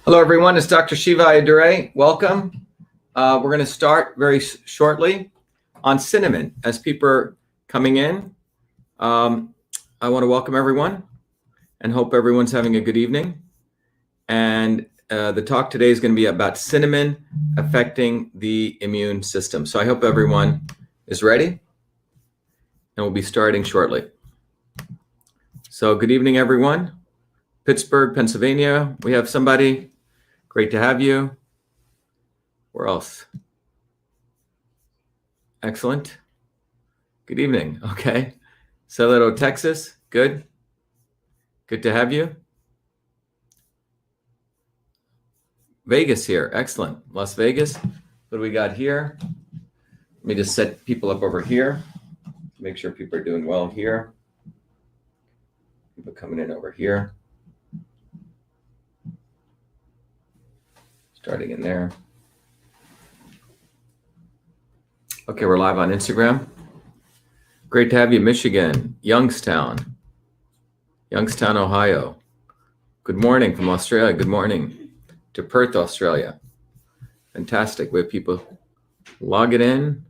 Hello, everyone. It's Dr. Shiva. Welcome. We're going to start very shortly on cinnamon. As people are coming in, I want to welcome everyone and hope everyone's having a good evening. And the talk today is going to be about cinnamon affecting the immune system. So I hope everyone is ready, and we'll be starting shortly. So good evening, everyone. Pittsburgh, Pennsylvania. We have somebody. Great to have you. Where else? Excellent. Good evening. Okay. Salado, Texas. Good. Good to have you. Vegas here. Excellent. Las Vegas. What do we got here? Let me just set people up over here. Make sure people are doing well here. People coming in over here. Starting in there. Okay, we're live on Instagram. Great to have you, Michigan, Youngstown, Ohio. Good morning from Australia. Good morning to Perth, Australia. Fantastic. We have people logging in.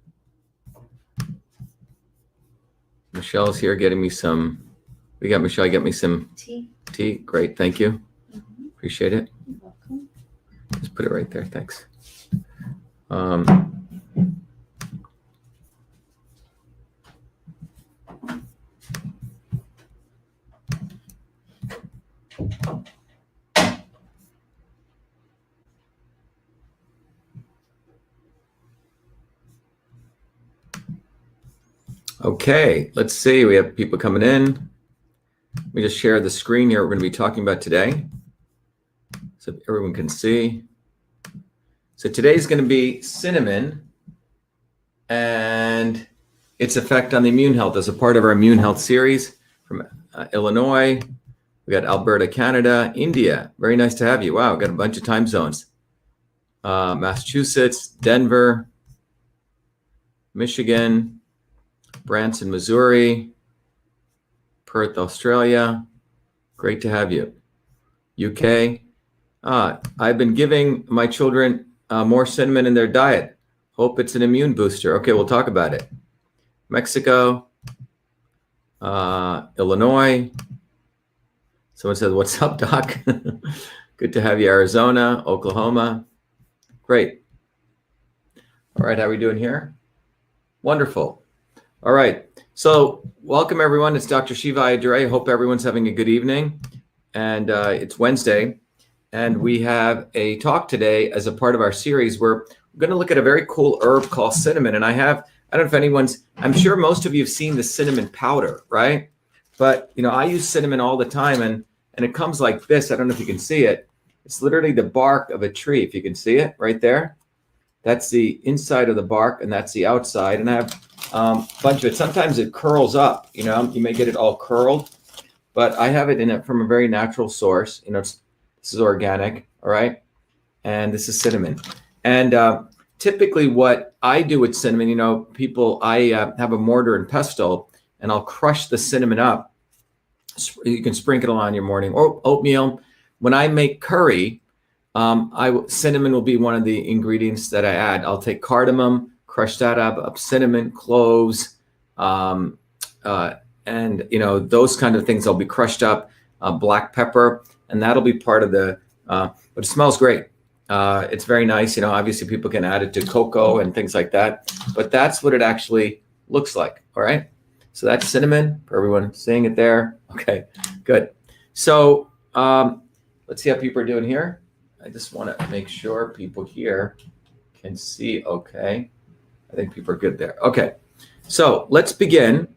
Michelle's here getting me some. We got Michelle, get me some tea. Great, thank you. Appreciate it. You're welcome. Just put it right there. Thanks. Okay, let's see. We have people coming in. Let me just share the screen here. We're going to be talking about today, so everyone can see. So today's going to be cinnamon and its effect on the immune health as a part of our immune health series from Illinois. We got Alberta, Canada, India. Very nice to have you. Wow, got a bunch of time zones. Massachusetts, Denver, Michigan, Branson, Missouri, Perth, Australia. Great to have you. UK. I've been giving my children more cinnamon in their diet. Hope it's an immune booster. Okay, we'll talk about it. Mexico, Illinois. Someone says, "What's up, Doc?" Good to have you. Arizona, Oklahoma. Great. All right, how are we doing here? Wonderful. All right. So welcome, everyone. It's Dr. Shiva. I hope everyone's having a good evening. And it's Wednesday. And we have a talk today as a part of our series where we're going to look at a very cool herb called cinnamon. And I don't know if I'm sure most of you have seen the cinnamon powder, right? But, I use cinnamon all the time and it comes like this. I don't know if you can see it. It's literally the bark of a tree. If you can see it right there. That's the inside of the bark and that's the outside. And I have a bunch of it. Sometimes it curls up, you may get it all curled, but I have it from a very natural source. This is organic, all right? And this is cinnamon. And typically what I do with cinnamon, I have a mortar and pestle and I'll crush the cinnamon up. You can sprinkle it on your morning or oatmeal. When I make curry, cinnamon will be one of the ingredients that I add. I'll take cardamom, crush that up cinnamon, cloves, and those kind of things. I'll be crushed up, black pepper, and that'll be part of the. But it smells great. It's very nice. Obviously people can add it to cocoa and things like that, but that's what it actually looks like. All right. So that's cinnamon for everyone seeing it there. Okay, good. So let's see how people are doing here. I just want to make sure people here can see. Okay. I think people are good there. Okay. So let's begin.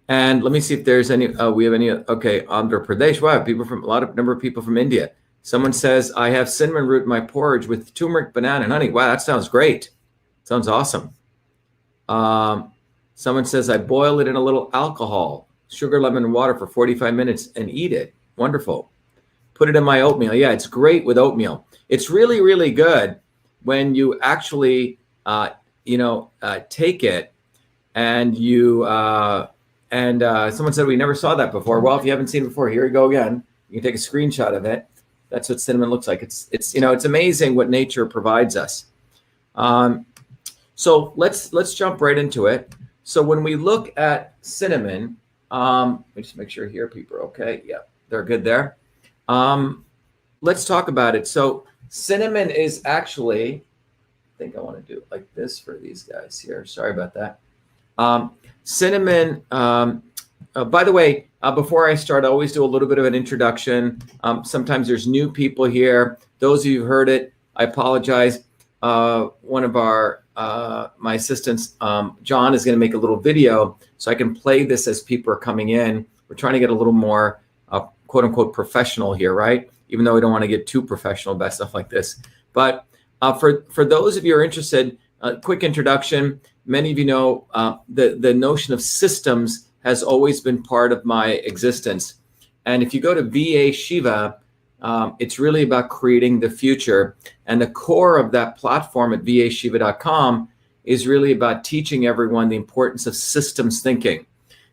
And let me see if there's any, we have any, okay, Andhra Pradesh. Wow, number of people from India. Someone says, I have cinnamon root in my porridge with turmeric, banana, and honey. Wow, that sounds great. Sounds awesome. Someone says, I boil it in a little alcohol, sugar, lemon, and water for 45 minutes and eat it. Wonderful. Put it in my oatmeal. Yeah, it's great with oatmeal. It's really, really good when you actually, take it and you, someone said we never saw that before. Well, if you haven't seen it before, here you go again. You can take a screenshot of it. That's what cinnamon looks like. It's it's amazing what nature provides us. So let's jump right into it. So when we look at cinnamon, let me just make sure here people are okay. Yeah, they're good there. Let's talk about it. So cinnamon is actually, I think I want to do it like this for these guys here. Sorry about that. Cinnamon, by the way, before I start, I always do a little bit of an introduction. Sometimes there's new people here. Those of you who've heard it, I apologize. One of our, my assistants, John, is going to make a little video so I can play this as people are coming in. We're trying to get a little more, quote unquote, professional here, right? Even though we don't want to get too professional about stuff like this. But for those of you who are interested, a quick introduction. Many of you know the notion of systems has always been part of my existence. And if you go to VA-SHIVA, it's really about creating the future. And the core of that platform at vashiva.com is really about teaching everyone the importance of systems thinking.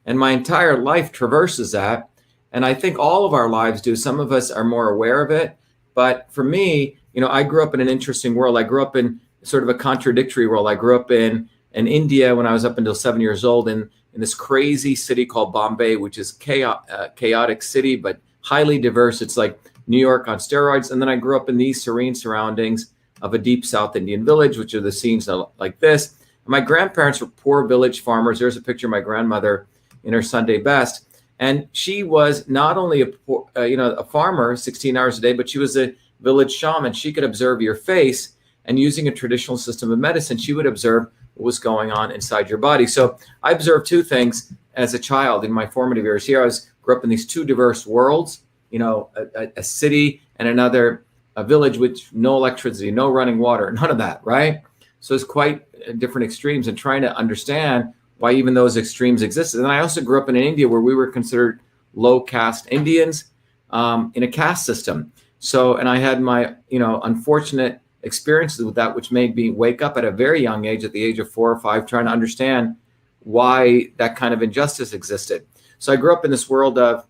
And my entire life traverses that. And I think all of our lives do. Some of us are more aware of it. But for me, I grew up in an interesting world. I grew up in sort of a contradictory world. I grew up in India when I was up until 7 years old in this crazy city called Bombay, which is chaotic city, but highly diverse. It's like New York on steroids. And then I grew up in these serene surroundings of a deep South Indian village, which are the scenes like this. And my grandparents were poor village farmers. There's a picture of my grandmother in her Sunday best. And she was not only a farmer 16 hours a day, but she was a village shaman. She could observe your face, and using a traditional system of medicine, she would observe what was going on inside your body. So I observed two things as a child in my formative years. Here I grew up in these two diverse worlds, a city and a village with no electricity, no running water, none of that, right? So it's quite different extremes, and trying to understand why even those extremes existed. And I also grew up in India where we were considered low caste Indians in a caste system. So, and I had my, unfortunate experiences with that, which made me wake up at a very young age, at the age of 4 or 5, trying to understand why that kind of injustice existed. So I grew up in this world of,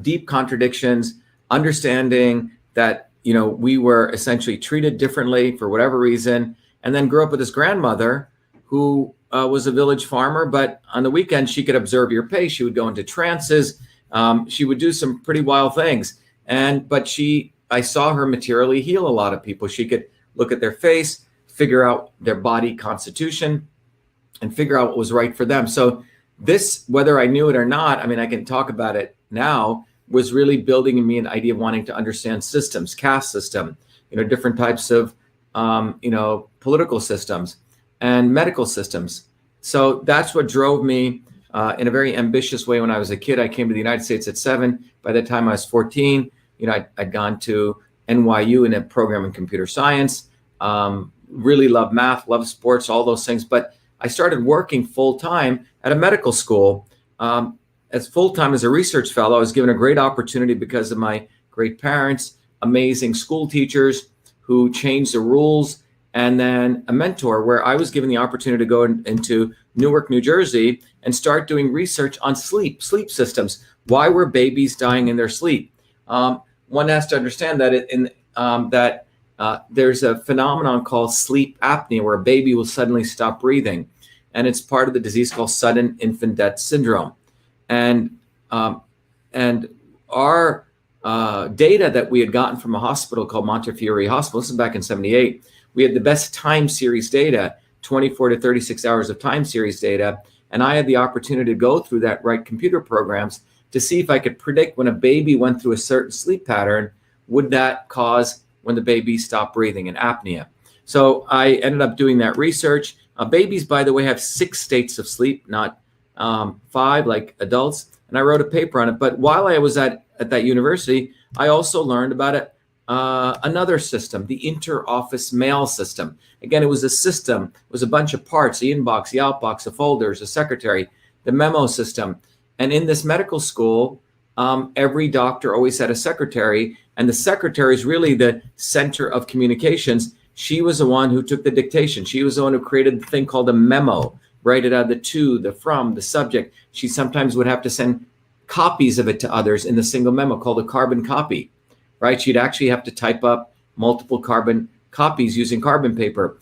deep contradictions, understanding that, we were essentially treated differently for whatever reason, and then grew up with this grandmother who was a village farmer, but on the weekend, she could observe your pace. She would go into trances. She would do some pretty wild things. But I saw her materially heal a lot of people. She could look at their face, figure out their body constitution, and figure out what was right for them. So this, whether I knew it or not, I can talk about it now, was really building in me an idea of wanting to understand systems, caste system, different types of, political systems and medical systems. So that's what drove me in a very ambitious way. When I was a kid, I came to the United States at 7. By the time I was 14, I'd gone to NYU in a program in computer science, really loved math, loved sports, all those things. But I started working full-time at a medical school. As full-time as a research fellow, I was given a great opportunity because of my great parents, amazing school teachers who changed the rules, and then a mentor where I was given the opportunity to go into Newark, New Jersey, and start doing research on sleep systems. Why were babies dying in their sleep? One has to understand that there's a phenomenon called sleep apnea, where a baby will suddenly stop breathing, and it's part of the disease called sudden infant death syndrome. And our data that we had gotten from a hospital called Montefiore Hospital, this is back in '78. We had the best time series data, 24 to 36 hours of time series data. And I had the opportunity to go through that, write computer programs to see if I could predict when a baby went through a certain sleep pattern, would that cause when the baby stopped breathing, an apnea. So I ended up doing that research. Babies, by the way, have 6 states of sleep, not 5 like adults. And I wrote a paper on it. But while I was at that university, I also learned about it. Another system, the inter-office mail system. Again, it was a system. It was a bunch of parts, the inbox, the outbox, the folders, the secretary, the memo system. And in this medical school, every doctor always had a secretary, and the secretary is really the center of communications. She was the one who took the dictation. She was the one who created the thing called a memo, write it out, the to, the from, the subject. She sometimes would have to send copies of it to others in the single memo called a carbon copy. right? She'd actually have to type up multiple carbon copies using carbon paper.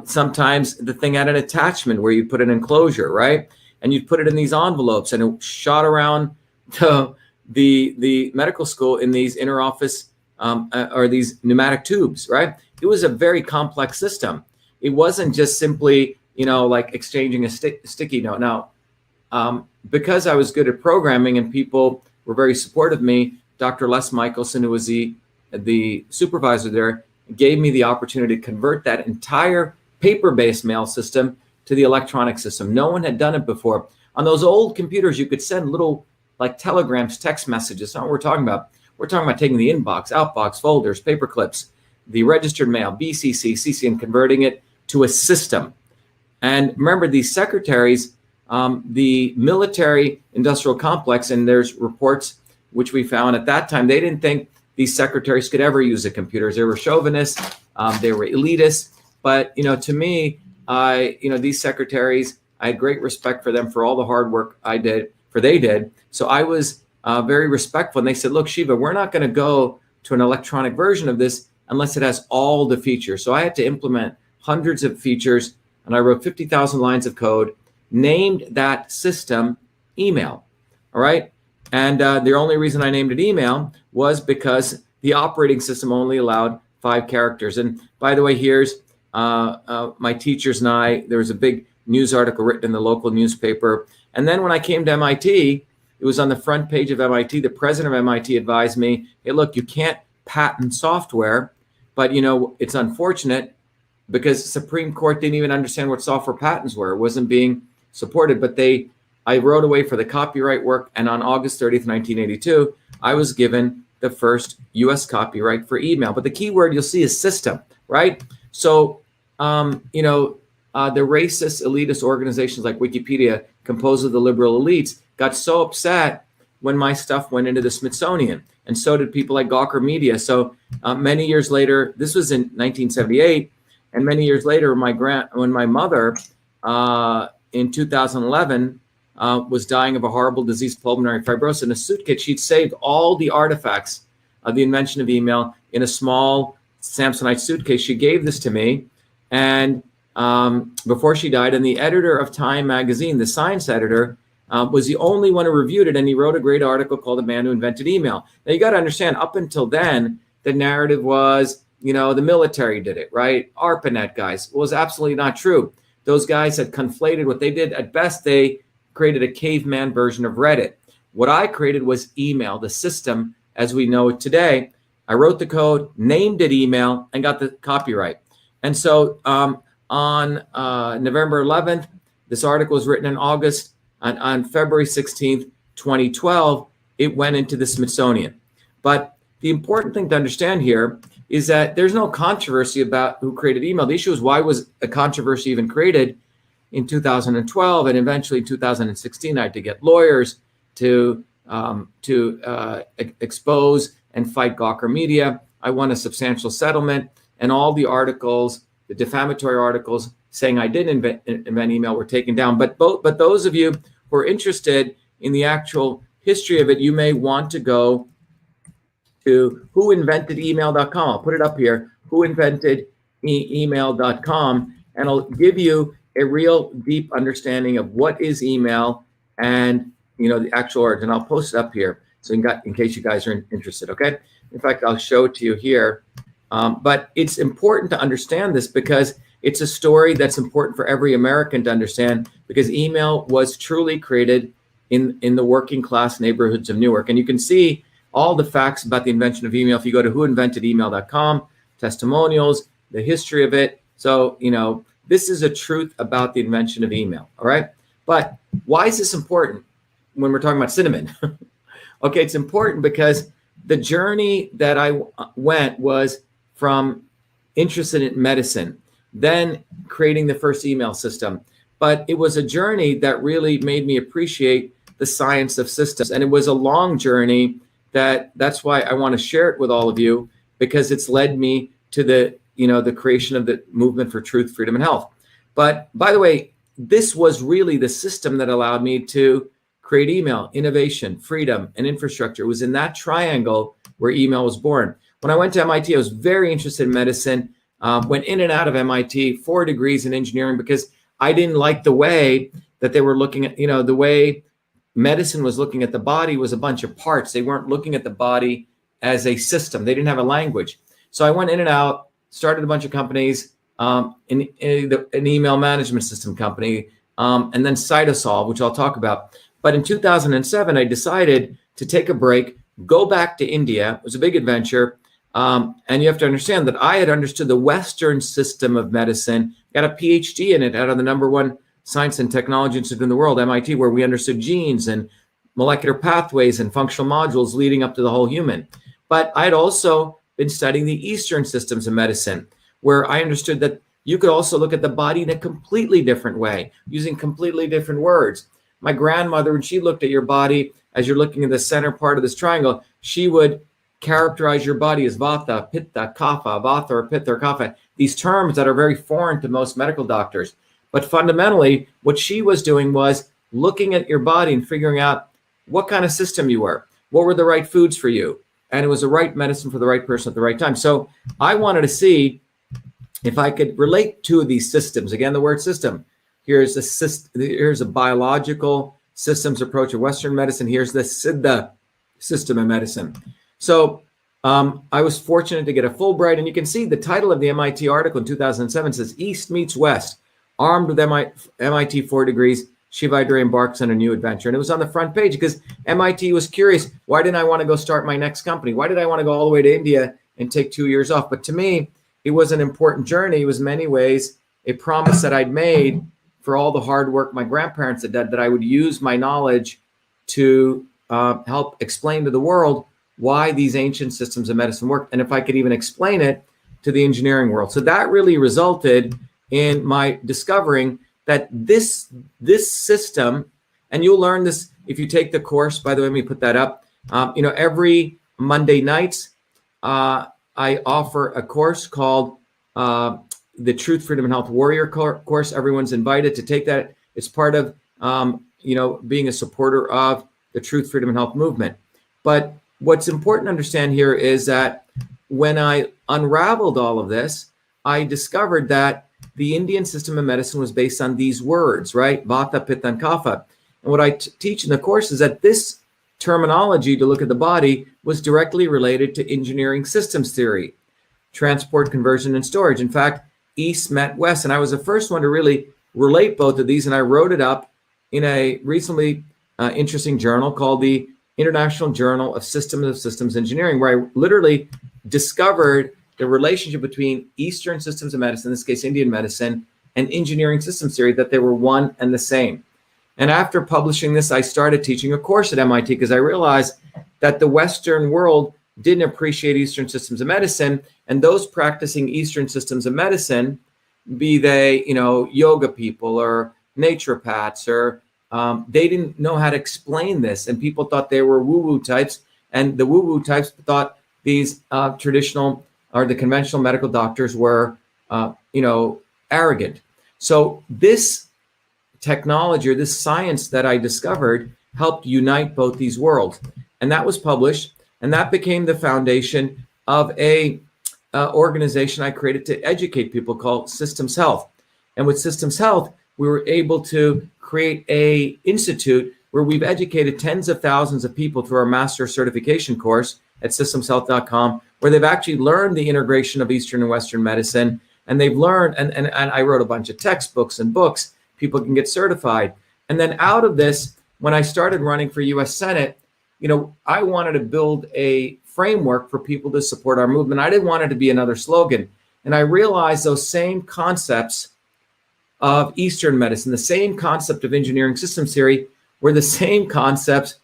Sometimes the thing had an attachment where you put an enclosure, right? And you'd put it in these envelopes, and it shot around the medical school in these interoffice or these pneumatic tubes, right? It was a very complex system. It wasn't just simply, like exchanging a sticky note. Now, because I was good at programming and people were very supportive of me, Dr. Les Michelson, who was the supervisor there, gave me the opportunity to convert that entire paper-based mail system to the electronic system. No one had done it before. On those old computers, you could send little like telegrams, text messages. That's not what we're talking about. We're talking about taking the inbox, outbox, folders, paper clips, the registered mail, BCC, CC, and converting it to a system. And remember, these secretaries, the military industrial complex, and there's reports which we found at that time, they didn't think these secretaries could ever use the computers. They were chauvinists, they were elitists. But, to me, these secretaries, I had great respect for them for all the hard work they did. So I was very respectful. And they said, look, Shiva, we're not going to go to an electronic version of this unless it has all the features. So I had to implement hundreds of features, and I wrote 50,000 lines of code, named that system email. All right. And the only reason I named it email was because the operating system only allowed 5 characters. And by the way, here's my teachers and I. There was a big news article written in the local newspaper. And then when I came to MIT, it was on the front page of MIT. The president of MIT advised me, hey, look, you can't patent software, but it's unfortunate because the Supreme Court didn't even understand what software patents were. It wasn't being supported, but I wrote away for the copyright work. And on August 30th, 1982, I was given the first US copyright for email. But the key word you'll see is system, right? So, the racist, elitist organizations like Wikipedia, composed of the liberal elites, got so upset when my stuff went into the Smithsonian. And so did people like Gawker Media. So many years later, this was in 1978, and many years later, when my mother in 2011 was dying of a horrible disease, pulmonary fibrosis, in a suitcase, she'd saved all the artifacts of the invention of email in a small Samsonite suitcase. She gave this to me, and before she died, and the editor of Time magazine, the science editor, was the only one who reviewed it, and he wrote a great article called "The Man Who Invented Email." Now you got to understand, up until then, the narrative was, the military did it, right? ARPANET guys. It was absolutely not true. Those guys had conflated what they did. At best, they created a caveman version of Reddit. What I created was email, the system as we know it today. I wrote the code, named it email, and got the copyright. And so on November 11th, this article was written in August. On February 16th, 2012, it went into the Smithsonian. But the important thing to understand here is that there's no controversy about who created email. The issue is, why was a controversy even created in 2012 and eventually in 2016? I had to get lawyers to expose and fight Gawker Media. I won a substantial settlement, and all the articles, the defamatory articles saying I didn't invent email, were taken down. But those of you who are interested in the actual history of it, you may want to go to whoinventedemail.com. I'll put it up here, whoinventedemail.com, and I'll give you a real deep understanding of what is email and the actual origin. I'll post it up here so in case you guys are interested. Okay. In fact, I'll show it to you here. But it's important to understand this because it's a story that's important for every American to understand, because email was truly created in the working class neighborhoods of Newark. And you can see all the facts about the invention of email if you go to whoinventedemail.com, testimonials, the history of it. So, this is a truth about the invention of email. All right. But why is this important when we're talking about cinnamon? Okay, it's important because the journey that I went was from interested in medicine, then creating the first email system. But it was a journey that really made me appreciate the science of systems. And it was a long journey that's why I want to share it with all of you, because it's led me to the creation of the movement for truth, freedom, and health. But by the way, this was really the system that allowed me to create email, innovation, freedom, and infrastructure. It was in that triangle where email was born. When I went to MIT, I was very interested in medicine, went in and out of MIT, 4 degrees in engineering, because I didn't like the way that they were looking at, the way medicine was looking at the body was a bunch of parts. They weren't looking at the body as a system. They didn't have a language. So I went in and out, started a bunch of companies, an email management system company, and then CytoSolve, which I'll talk about. But in 2007, I decided to take a break, go back to India. It was a big adventure. And you have to understand that I had understood the Western system of medicine, got a PhD in it out of the #1 science and technology institute in the world, MIT, where we understood genes and molecular pathways and functional modules leading up to the whole human. But I had also been studying the Eastern systems of medicine, where I understood that you could also look at the body in a completely different way, using completely different words. My grandmother, when she looked at your body, as you're looking at the center part of this triangle, she would characterize your body as vata, pitta, kapha, vata or pitta or kapha, these terms that are very foreign to most medical doctors. But fundamentally, what she was doing was looking at your body and figuring out what kind of system you were, what were the right foods for you, and it was the right medicine for the right person at the right time. So I wanted to see if I could relate two of these systems. Again, the word system. Here's a biological systems approach of Western medicine. Here's the Siddha system of medicine. So I was fortunate to get a Fulbright, and you can see the title of the MIT article in 2007 says, East meets West. Armed with MIT 4 degrees, Shiva embarks on a new adventure. And it was on the front page because MIT was curious. Why didn't I want to go start my next company? Why did I want to go all the way to India and take 2 years off? But to me, it was an important journey. It was in many ways a promise that I'd made for all the hard work my grandparents had done, that I would use my knowledge to help explain to the world why these ancient systems of medicine worked, and if I could even explain it to the engineering world. So that really resulted in my discovering that this system, and you'll learn this if you take the course, by the way, let me put that up. Every Monday nights, I offer a course called the Truth, Freedom, and Health Warrior course. Everyone's invited to take that. It's part of, being a supporter of the Truth, Freedom, and Health movement. But what's important to understand here is that when I unraveled all of this, I discovered that the Indian system of medicine was based on these words, right? Vata, Pitta, and Kapha. And what I teach in the course is that this terminology to look at the body was directly related to engineering systems theory, transport, conversion, and storage. In fact, East met West. And I was the first one to really relate both of these. And I wrote it up in a recently interesting journal called the International Journal of Systems Engineering, where I literally discovered the relationship between Eastern systems of medicine, in this case, Indian medicine, and engineering systems theory, that they were one and the same. And after publishing this, I started teaching a course at MIT because I realized that the Western world didn't appreciate Eastern systems of medicine, and those practicing Eastern systems of medicine, be they, yoga people or naturopaths, or they didn't know how to explain this, and people thought they were woo-woo types, and the woo-woo types thought these traditional or the conventional medical doctors were, arrogant. So this technology or this science that I discovered helped unite both these worlds, and that was published, and that became the foundation of a organization I created to educate people called Systems Health. And with Systems Health, we were able to create a institute where we've educated tens of thousands of people through our master certification course at systemshealth.com, where they've actually learned the integration of Eastern and Western medicine. And they've learned, and I wrote a bunch of textbooks and books. People can get certified. And then out of this, when I started running for US Senate, I wanted to build a framework for people to support our movement. I didn't want it to be another slogan. And I realized those same concepts of Eastern medicine, the same concept of engineering systems theory, were the same concepts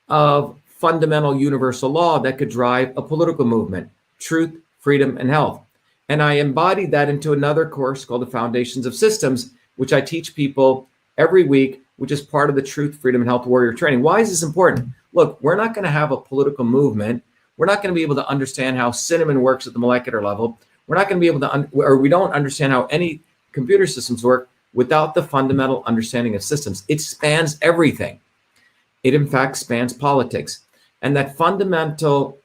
of fundamental universal law that could drive a political movement: truth, freedom, and health. And I embodied that into another course called the Foundations of Systems, which I teach people every week, which is part of the Truth, Freedom, and Health Warrior training. Why is this important? Look, we're not going to have a political movement. We're not going to be able to understand how cinnamon works at the molecular level. We're not going to be able to, or we don't understand how any computer systems work without the fundamental understanding of systems. It spans everything. it in fact spans politics. And that fundamental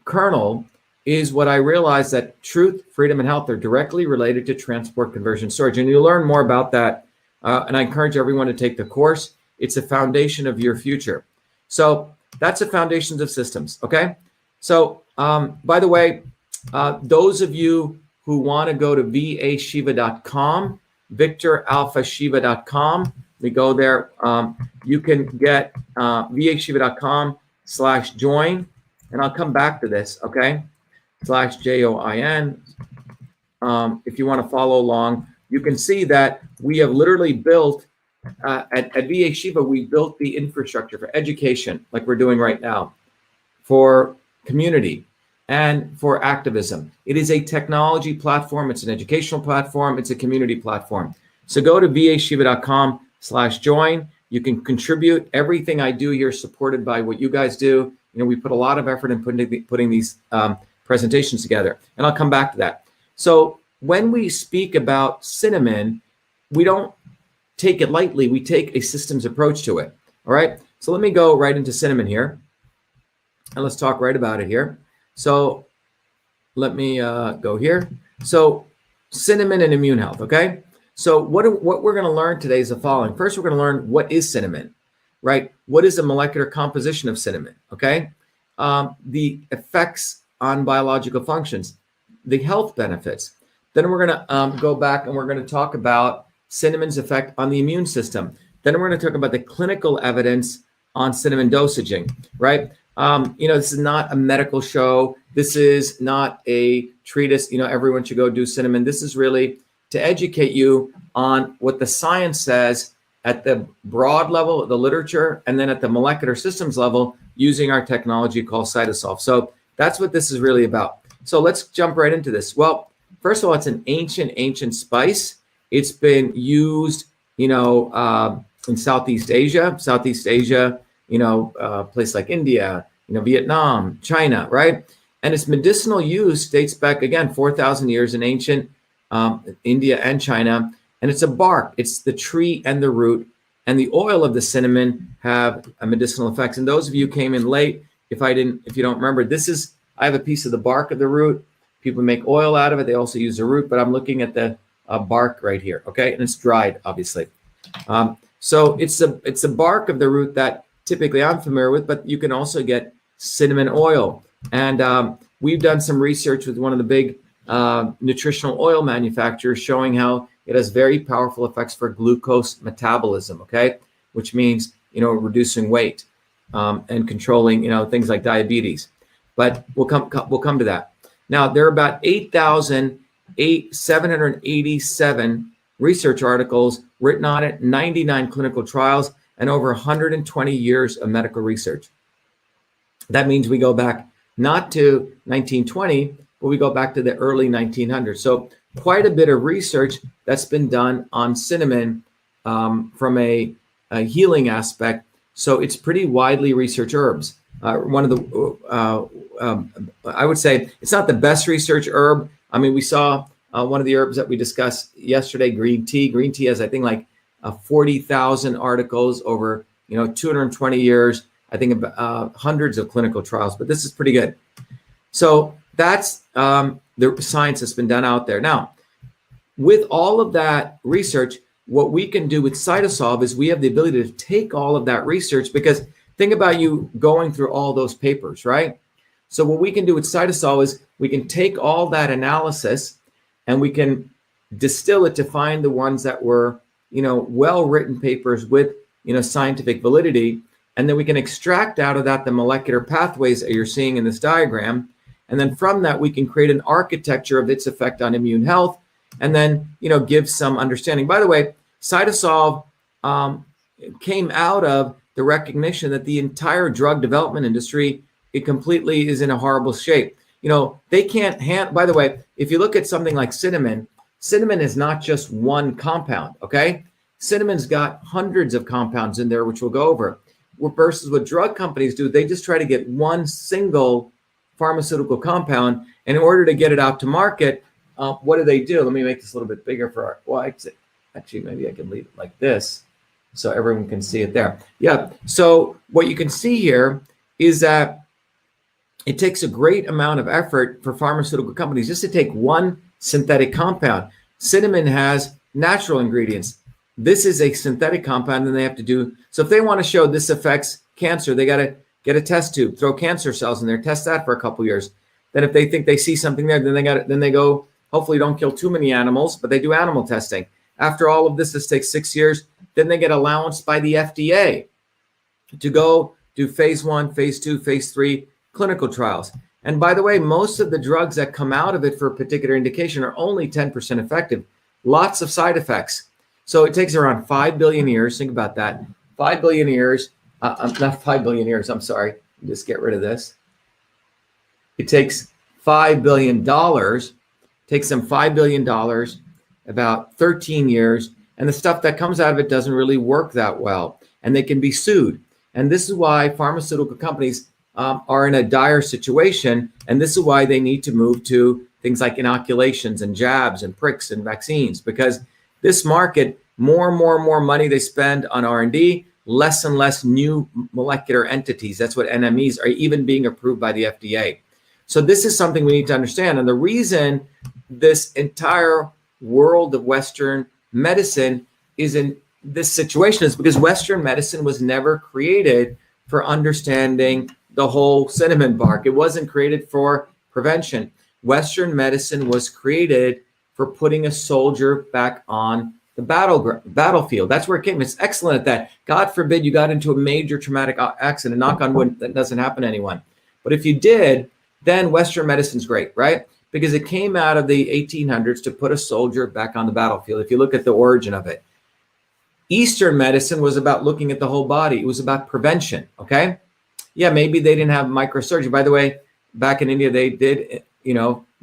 kernel is what I realized, that truth, freedom, and health are directly related to transport, conversion, storage. And you'll learn more about that. And I encourage everyone to take the course. It's a foundation of your future. So that's the foundations of systems, okay? So by the way, those of you who want to go to vashiva.com, victoralphashiva.com, we go there. You can get vashiva.com/join, and I'll come back to this, okay? /JOIN. If you want to follow along, you can see that we have literally built, at VA Shiva, we built the infrastructure for education, like we're doing right now, for community, and for activism. It is a technology platform. It's an educational platform. It's a community platform. So go to vashiva.com/join. You can contribute. Everything I do here is supported by what you guys do. You know, we put a lot of effort in putting these presentations together, and I'll come back to that. So when we speak about cinnamon, we don't take it lightly. We take a systems approach to it. All right. So let me go right into cinnamon here, and let's talk right about it here. So let me go here. So cinnamon and immune health. Okay. So what we're going to learn today is the following. First, we're going to learn what is cinnamon, right? What is the molecular composition of cinnamon? Okay. The effects on biological functions, the health benefits. Then we're going to go back and we're going to talk about cinnamon's effect on the immune system. Then we're going to talk about the clinical evidence on cinnamon dosaging, right? This is not a medical show. This is not a treatise. Everyone should go do cinnamon. This is really to educate you on what the science says at the broad level of the literature, and then at the molecular systems level using our technology called CytoSolve. So that's what this is really about. So let's jump right into this. Well, first of all, it's an ancient spice. It's been used, in Southeast Asia, place like India, Vietnam, China, right? And its medicinal use dates back, again, 4,000 years in ancient India and China. And it's a bark. It's the tree and the root. And the oil of the cinnamon have a medicinal effects. And those of you who came in late, if you don't remember, I have a piece of the bark of the root. People make oil out of it. They also use the root, but I'm looking at the bark right here, okay? And it's dried, obviously. So it's a bark of the root that typically I'm familiar with, but you can also get cinnamon oil. And we've done some research with one of the big nutritional oil manufacturers showing how it has very powerful effects for glucose metabolism, okay? Which means, reducing weight and controlling, things like diabetes. But we'll come to that. Now, there are about 8,787 research articles written on it, 99 clinical trials, and over 120 years of medical research. That means we go back not to 1920, but we go back to the early 1900s. So quite a bit of research that's been done on cinnamon from a healing aspect. So it's pretty widely researched herbs. One of the, I would say it's not the best research herb. I mean, we saw one of the herbs that we discussed yesterday, green tea. Green tea has, I think, like 40,000 articles over, 220 years. I think about hundreds of clinical trials, but this is pretty good. So that's the science that's been done out there. Now, with all of that research, what we can do with CytoSolve is we have the ability to take all of that research, because think about you going through all those papers, right? So what we can do with CytoSolve is we can take all that analysis and we can distill it to find the ones that were, well-written papers with, scientific validity. And then we can extract out of that the molecular pathways that you're seeing in this diagram. And then from that, we can create an architecture of its effect on immune health, and then, give some understanding. By the way, CytoSolve came out of the recognition that the entire drug development industry, it completely is in a horrible shape. They can't by the way, if you look at something like cinnamon is not just one compound, okay? Cinnamon's got hundreds of compounds in there, which we'll go over. Versus what drug companies do, they just try to get one single pharmaceutical compound. And in order to get it out to market, what do? Let me make this a little bit bigger for our, actually, maybe I can leave it like this. so everyone can see it there. Yeah, so what you can see here is that it takes a great amount of effort for pharmaceutical companies just to take one synthetic compound. Cinnamon has natural ingredients. This is a synthetic compound, and they have to do, so if they want to show this affects cancer, they got to get a test tube, throw cancer cells in there, test that for a couple years. Then if they think they see something there, then they go, hopefully don't kill too many animals, but they do animal testing. After all of this takes 6 years, then they get allowance by the FDA to go do phase 1, phase 2, phase 3 clinical trials. And by the way, most of the drugs that come out of it for a particular indication are only 10% effective. Lots of side effects. So it takes around 5 billion years. Think about that. 5 billion years. Not 5 billion years. I'm sorry. Just get rid of this. It takes $5 billion. Takes them $5 billion, about 13 years. And the stuff that comes out of it doesn't really work that well. And they can be sued. And this is why pharmaceutical companies are in a dire situation. And this is why they need to move to things like inoculations and jabs and pricks and vaccines, because this market, more and more money they spend on R&D, less and less new molecular entities. That's what NMEs are even being approved by the FDA. So this is something we need to understand. And the reason this entire world of Western medicine is in this situation is because Western medicine was never created for understanding the whole cinnamon bark. It wasn't created for prevention. Western medicine was created for putting a soldier back on the battlefield. That's where it came. It's excellent at that. God forbid you got into a major traumatic accident. Knock on wood, that doesn't happen to anyone. But if you did, then Western medicine's great, right? Because it came out of the 1800s to put a soldier back on the battlefield. If you look at the origin of it, Eastern medicine was about looking at the whole body. It was about prevention, okay? Yeah, maybe they didn't have microsurgery. By the way, back in India, they did,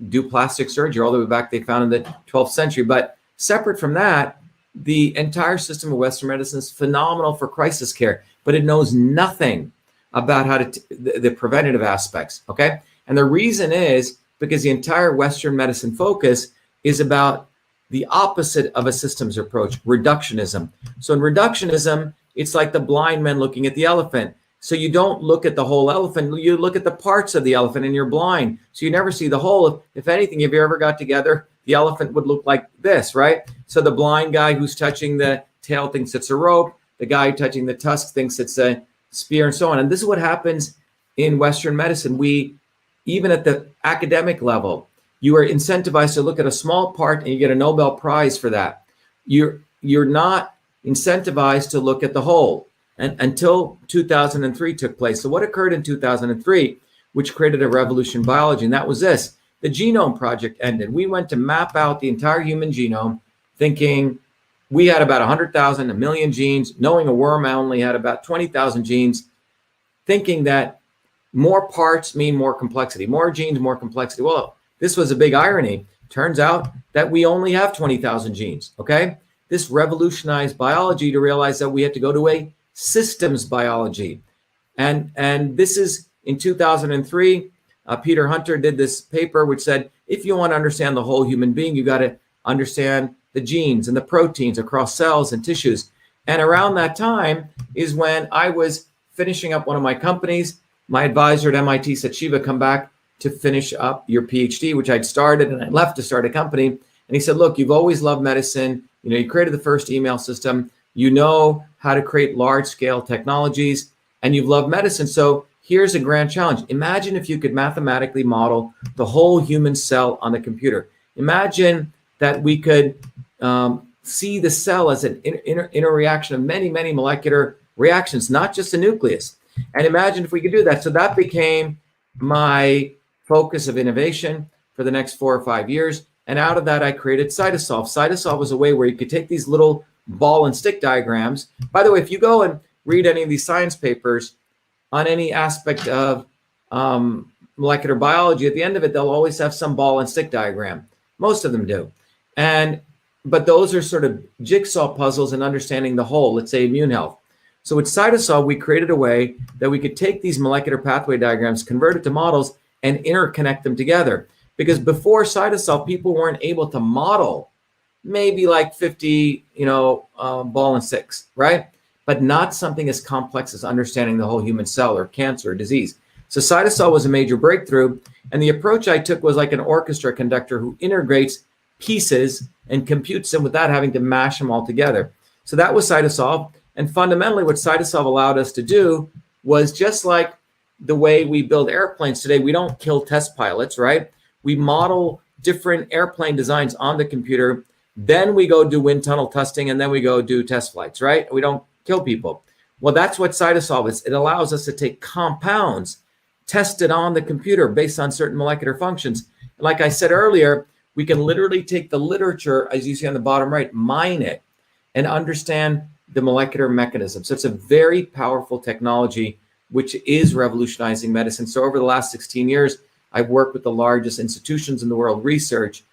do plastic surgery all the way back. They found in the 12th century. But separate from that, the entire system of Western medicine is phenomenal for crisis care, but it knows nothing about how to the preventative aspects, okay? And the reason is because the entire Western medicine focus is about the opposite of a systems approach, reductionism. So in reductionism, it's like the blind man looking at the elephant. So you don't look at the whole elephant, you look at the parts of the elephant and you're blind. So you never see the whole. If anything, if you ever got together, the elephant would look like this, right? So the blind guy who's touching the tail thinks it's a rope. The guy touching the tusk thinks it's a spear and so on. And this is what happens in Western medicine. Even at the academic level, you are incentivized to look at a small part and you get a Nobel Prize for that. You're not incentivized to look at the whole. And until 2003 took place. So what occurred in 2003, which created a revolution in biology, and that was this. The Genome Project ended. We went to map out the entire human genome, thinking we had about 100,000, 1 million genes, knowing a worm only had about 20,000 genes, thinking that more parts mean more complexity, more genes, more complexity. Well, this was a big irony. Turns out that we only have 20,000 genes, okay? This revolutionized biology to realize that we had to go to a systems biology. And this is in 2003, Peter Hunter did this paper which said, if you want to understand the whole human being, you got to understand the genes and the proteins across cells and tissues. And around that time is when I was finishing up one of my companies. My advisor at MIT said, Shiva, come back to finish up your PhD, which I'd started, and I left to start a company. And he said, look, you've always loved medicine. You created the first email system. You know how to create large-scale technologies, and you've loved medicine. So here's a grand challenge. Imagine if you could mathematically model the whole human cell on the computer. Imagine that we could see the cell as an interreaction of many, many molecular reactions, not just the nucleus. And imagine if we could do that. So that became my focus of innovation for the next 4 or 5 years. And out of that, I created CytoSolve. CytoSolve was a way where you could take these little ball and stick diagrams. By the way, if you go and read any of these science papers on any aspect of molecular biology, at the end of it, they'll always have some ball and stick diagram. Most of them do. But those are sort of jigsaw puzzles in understanding the whole, let's say immune health. So with CytoSolve, we created a way that we could take these molecular pathway diagrams, convert it to models, and interconnect them together. Because before CytoSolve, people weren't able to model maybe like 50, ball and sticks, right? but not something as complex as understanding the whole human cell or cancer or disease. So CytoSolve was a major breakthrough. And the approach I took was like an orchestra conductor who integrates pieces and computes them without having to mash them all together. So that was CytoSolve. And fundamentally, what CytoSolve allowed us to do was just like the way we build airplanes today, we don't kill test pilots, right? We model different airplane designs on the computer. Then we go do wind tunnel testing, and then we go do test flights, right? We don't kill people. Well, that's what CytoSolve is. It allows us to take compounds tested on the computer based on certain molecular functions. Like I said earlier, we can literally take the literature, as you see on the bottom right, mine it, and understand the molecular mechanism. So it's a very powerful technology, which is revolutionizing medicine. So over the last 16 years, I've worked with the largest institutions in the world, research,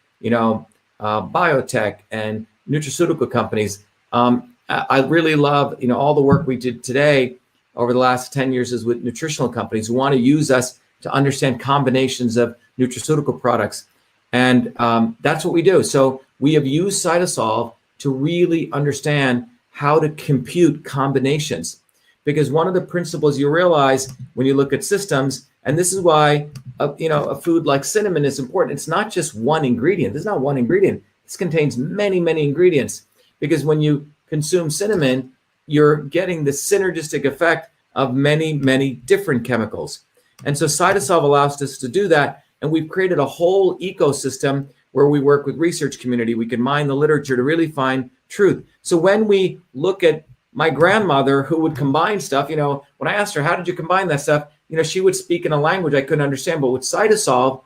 biotech and nutraceutical companies. I really love, all the work we did today over the last 10 years is with nutritional companies who want to use us to understand combinations of nutraceutical products. And that's what we do. So we have used CytoSolve to really understand how to compute combinations. Because one of the principles you realize when you look at systems, and this is why a food like cinnamon is important. It's not just one ingredient. There's not one ingredient. This contains many, many ingredients. Because when you consume cinnamon, you're getting the synergistic effect of many, many different chemicals. And so CytoSolve allows us to do that. And we've created a whole ecosystem where we work with research community. We can mine the literature to really find truth. So when we look at my grandmother who would combine stuff, when I asked her, how did you combine that stuff? She would speak in a language I couldn't understand. But with CytoSolve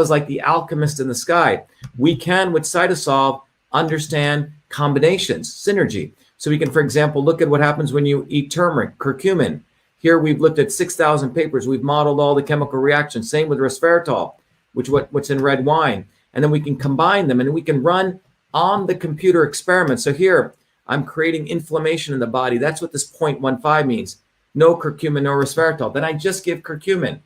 is like the alchemist in the sky. We can, with CytoSolve, understand combinations, synergy. So we can, for example, look at what happens when you eat turmeric, curcumin. Here we've looked at 6,000 papers. We've modeled all the chemical reactions. Same with resveratrol, what's in red wine. And then we can combine them and we can run on the computer experiments. So here I'm creating inflammation in the body. That's what this 0.15 means. No curcumin, no resveratrol. Then I just give curcumin,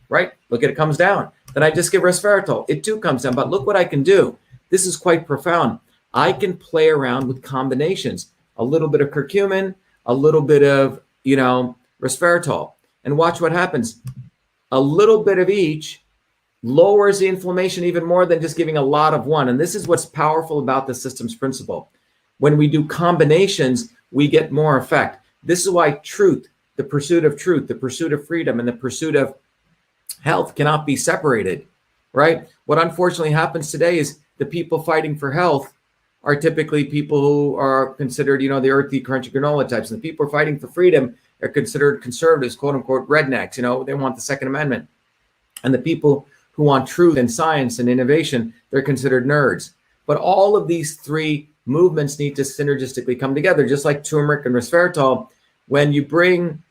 right? Look at it comes down. Then I just give resveratrol. It too comes down. But look what I can do. This is quite profound. I can play around with combinations. A little bit of curcumin, a little bit of, resveratrol. And watch what happens. A little bit of each lowers the inflammation even more than just giving a lot of one. And this is what's powerful about the systems principle. When we do combinations, we get more effect. This is why truth, the pursuit of truth, the pursuit of freedom, and the pursuit of health cannot be separated, right? What unfortunately happens today is the people fighting for health are typically people who are considered, the earthy, crunchy granola types. And the people fighting for freedom are considered conservatives, quote unquote, rednecks. They want the Second Amendment. And the people who want truth and science and innovation, they're considered nerds. But all of these three movements need to synergistically come together, just like turmeric and resveratrol. When you bring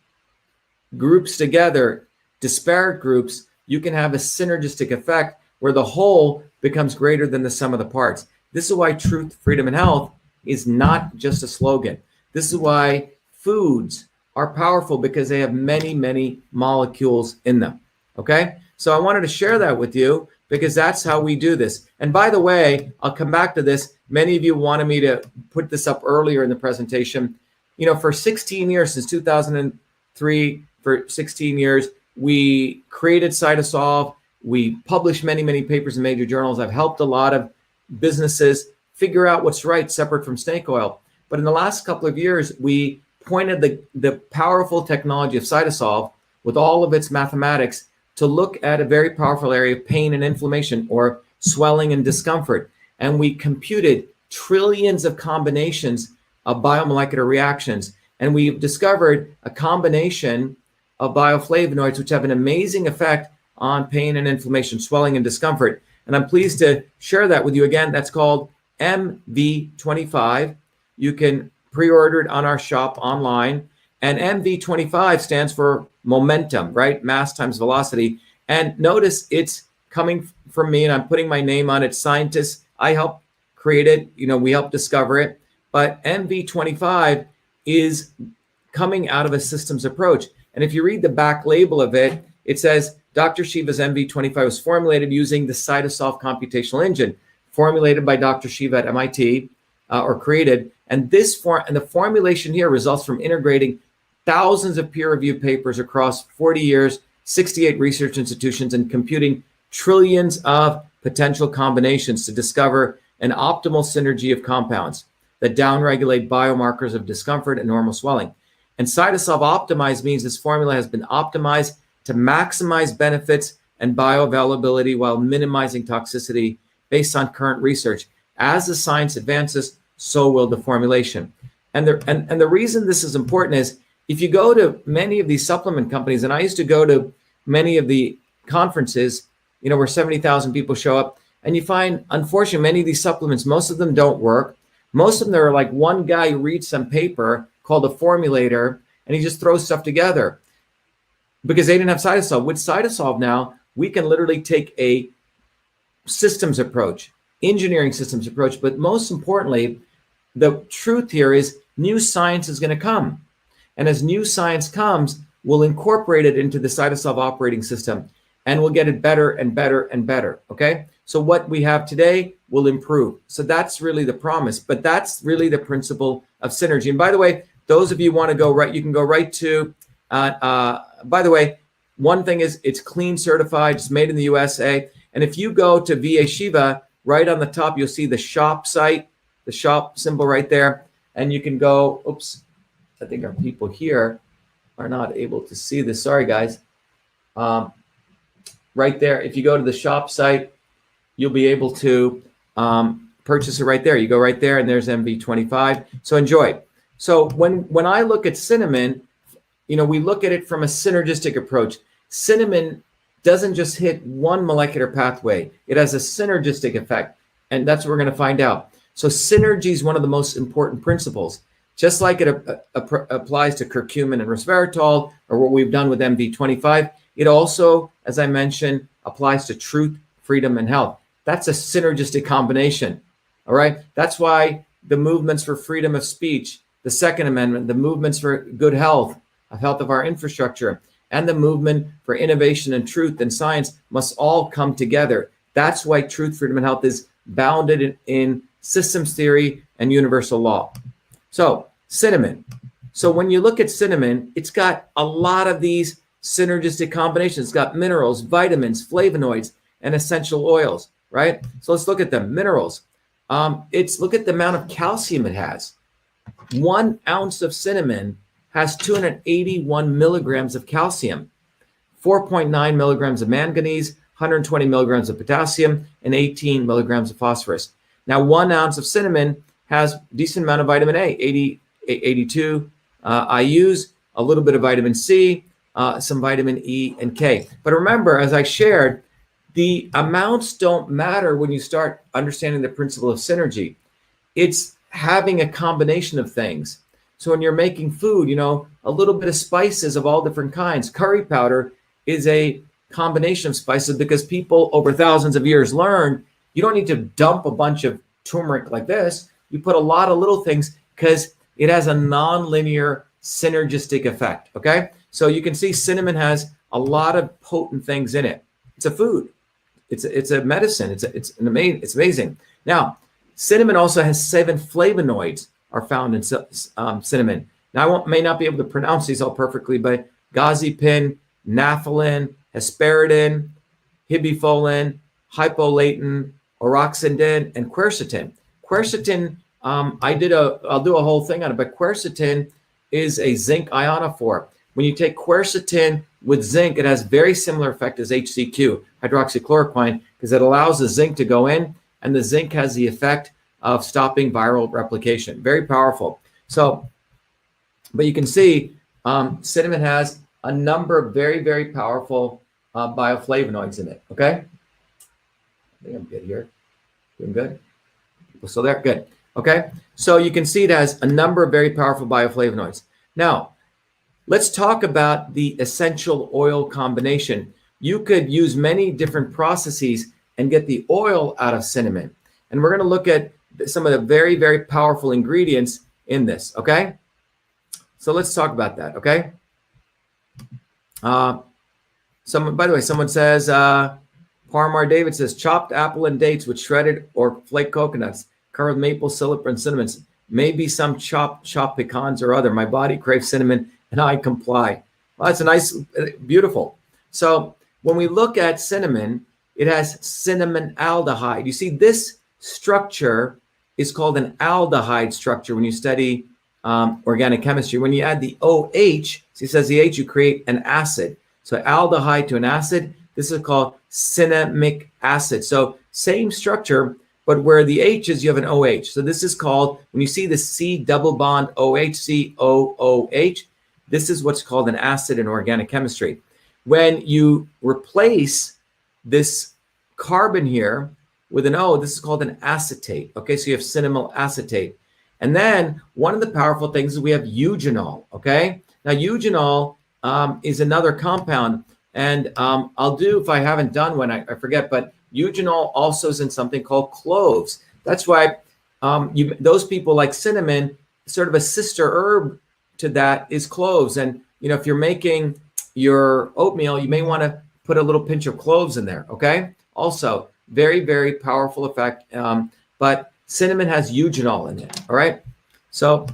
groups together, disparate groups, you can have a synergistic effect where the whole becomes greater than the sum of the parts. This is why truth, freedom, and health is not just a slogan. This is why foods are powerful, because they have many, many molecules in them. Okay? So I wanted to share that with you because that's how we do this. And by the way, I'll come back to this. Many of you wanted me to put this up earlier in the presentation. For 16 years, since 2003, for 16 years, we created CytoSolve. We published many, many papers in major journals. I've helped a lot of businesses figure out what's right, separate from snake oil. But in the last couple of years, we pointed the powerful technology of CytoSolve with all of its mathematics to look at a very powerful area of pain and inflammation, or swelling and discomfort. And we computed trillions of combinations of biomolecular reactions. And we've discovered a combination of bioflavonoids which have an amazing effect on pain and inflammation, swelling and discomfort. And I'm pleased to share that with you again. That's called MV25. You can pre-order it on our shop online. And MV25 stands for momentum, right? Mass times velocity. And notice it's coming from me, and I'm putting my name on it. Scientists, I helped create it. We helped discover it. But MV25 is coming out of a systems approach. And if you read the back label of it, it says Dr.SHIVA's MV25 was formulated using the CytoSolve computational engine, formulated by Dr. Shiva at MIT, or created. And the formulation here results from integrating thousands of peer-reviewed papers across 40 years, 68 research institutions, and computing trillions of potential combinations to discover an optimal synergy of compounds that downregulate biomarkers of discomfort and normal swelling. And CytoSolve optimized means this formula has been optimized to maximize benefits and bioavailability while minimizing toxicity based on current research. As the science advances, so will the formulation. And the reason this is important is if you go to many of these supplement companies, and I used to go to many of the conferences, where 70,000 people show up, and you find, unfortunately, many of these supplements, most of them don't work. Most of them are like one guy who reads some paper called a formulator, and he just throws stuff together because they didn't have CytoSolve. With CytoSolve now, we can literally take a systems approach, engineering systems approach, but most importantly, the truth here is new science is going to come. And as new science comes, we'll incorporate it into the CytoSolve operating system, and we'll get it better and better and better, okay? So what we have today will improve. So that's really the promise, but that's really the principle of synergy. And by the way, those of you want to go right, you can go right to, by the way, one thing is it's clean certified, it's made in the USA. And if you go to vashiva, right on the top, you'll see the shop site, the shop symbol right there. And you can go, oops, I think our people here are not able to see this. Sorry, guys. Right there, if you go to the shop site, you'll be able to purchase it right there. You go right there, and there's MV25. So enjoy. So when I look at cinnamon, we look at it from a synergistic approach. Cinnamon doesn't just hit one molecular pathway. It has a synergistic effect, and that's what we're going to find out. So synergy is one of the most important principles. Just like it applies to curcumin and resveratrol, or what we've done with MV25, it also, as I mentioned, applies to truth, freedom, and health. That's a synergistic combination, all right? That's why the movements for freedom of speech, the Second Amendment, the movements for good health of our infrastructure, and the movement for innovation and truth and science must all come together. That's why truth, freedom, and health is bounded in systems theory and universal law. So cinnamon. So when you look at cinnamon, it's got a lot of these synergistic combinations. It's got minerals, vitamins, flavonoids, and essential oils, right? So let's look at them. Minerals. Look at the amount of calcium it has. 1 ounce of cinnamon has 281 milligrams of calcium, 4.9 milligrams of manganese, 120 milligrams of potassium, and 18 milligrams of phosphorus. Now, 1 ounce of cinnamon has a decent amount of vitamin A, 82 IUs, a little bit of vitamin C, some vitamin E and K. But remember, as I shared, the amounts don't matter when you start understanding the principle of synergy. It's having a combination of things. So when you're making food, a little bit of spices of all different kinds. Curry powder is a combination of spices because people over thousands of years learned you don't need to dump a bunch of turmeric like this. You put a lot of little things because it has a non-linear synergistic effect, okay? So you can see cinnamon has a lot of potent things in it. It's a food. It's a medicine. It's amazing. Now, cinnamon also has 7 flavonoids are found in cinnamon. Now, I may not be able to pronounce these all perfectly, but gazepin, naphthalin, hesperidin, hibifolin, hypolatin, oroxindin, and quercetin. Quercetin, I'll do a whole thing on it, but quercetin is a zinc ionophore. When you take quercetin with zinc, it has very similar effect as HCQ, hydroxychloroquine, because it allows the zinc to go in, and the zinc has the effect of stopping viral replication. Very powerful. So, but you can see cinnamon has a number of very, very powerful bioflavonoids in it, okay? I think I'm good here. Doing good? So there, good. Okay, so you can see it has a number of very powerful bioflavonoids. Now, let's talk about the essential oil combination. You could use many different processes and get the oil out of cinnamon. And we're going to look at some of the very, very powerful ingredients in this, okay? So let's talk about that, okay? By the way, someone says, Parmar David says, chopped apple and dates with shredded or flaked coconuts. covered with maple syrup and cinnamon. Maybe some chopped pecans or other. My body craves cinnamon and I comply. Well, that's a nice, beautiful. So when we look at cinnamon, it has cinnamon aldehyde. You see, this structure is called an aldehyde structure when you study organic chemistry. When you add the OH, so it says the H, you create an acid. So aldehyde to an acid, this is called cinnamic acid. So same structure, but where the H is, you have an OH. So this is called, when you see the C double bond OH, COOH, this is what's called an acid in organic chemistry. When you replace this carbon here with an O, this is called an acetate. Okay, so you have cinnamyl acetate. And then one of the powerful things is we have eugenol. Okay, now eugenol is another compound. And I'll do, if I haven't done one, I forget, but eugenol also is in something called cloves. That's why those people like cinnamon, sort of a sister herb to that is cloves. And, you know, if you're making your oatmeal, you may want to put a little pinch of cloves in there, okay? Also, very, very powerful effect. But cinnamon has eugenol in it, all right? So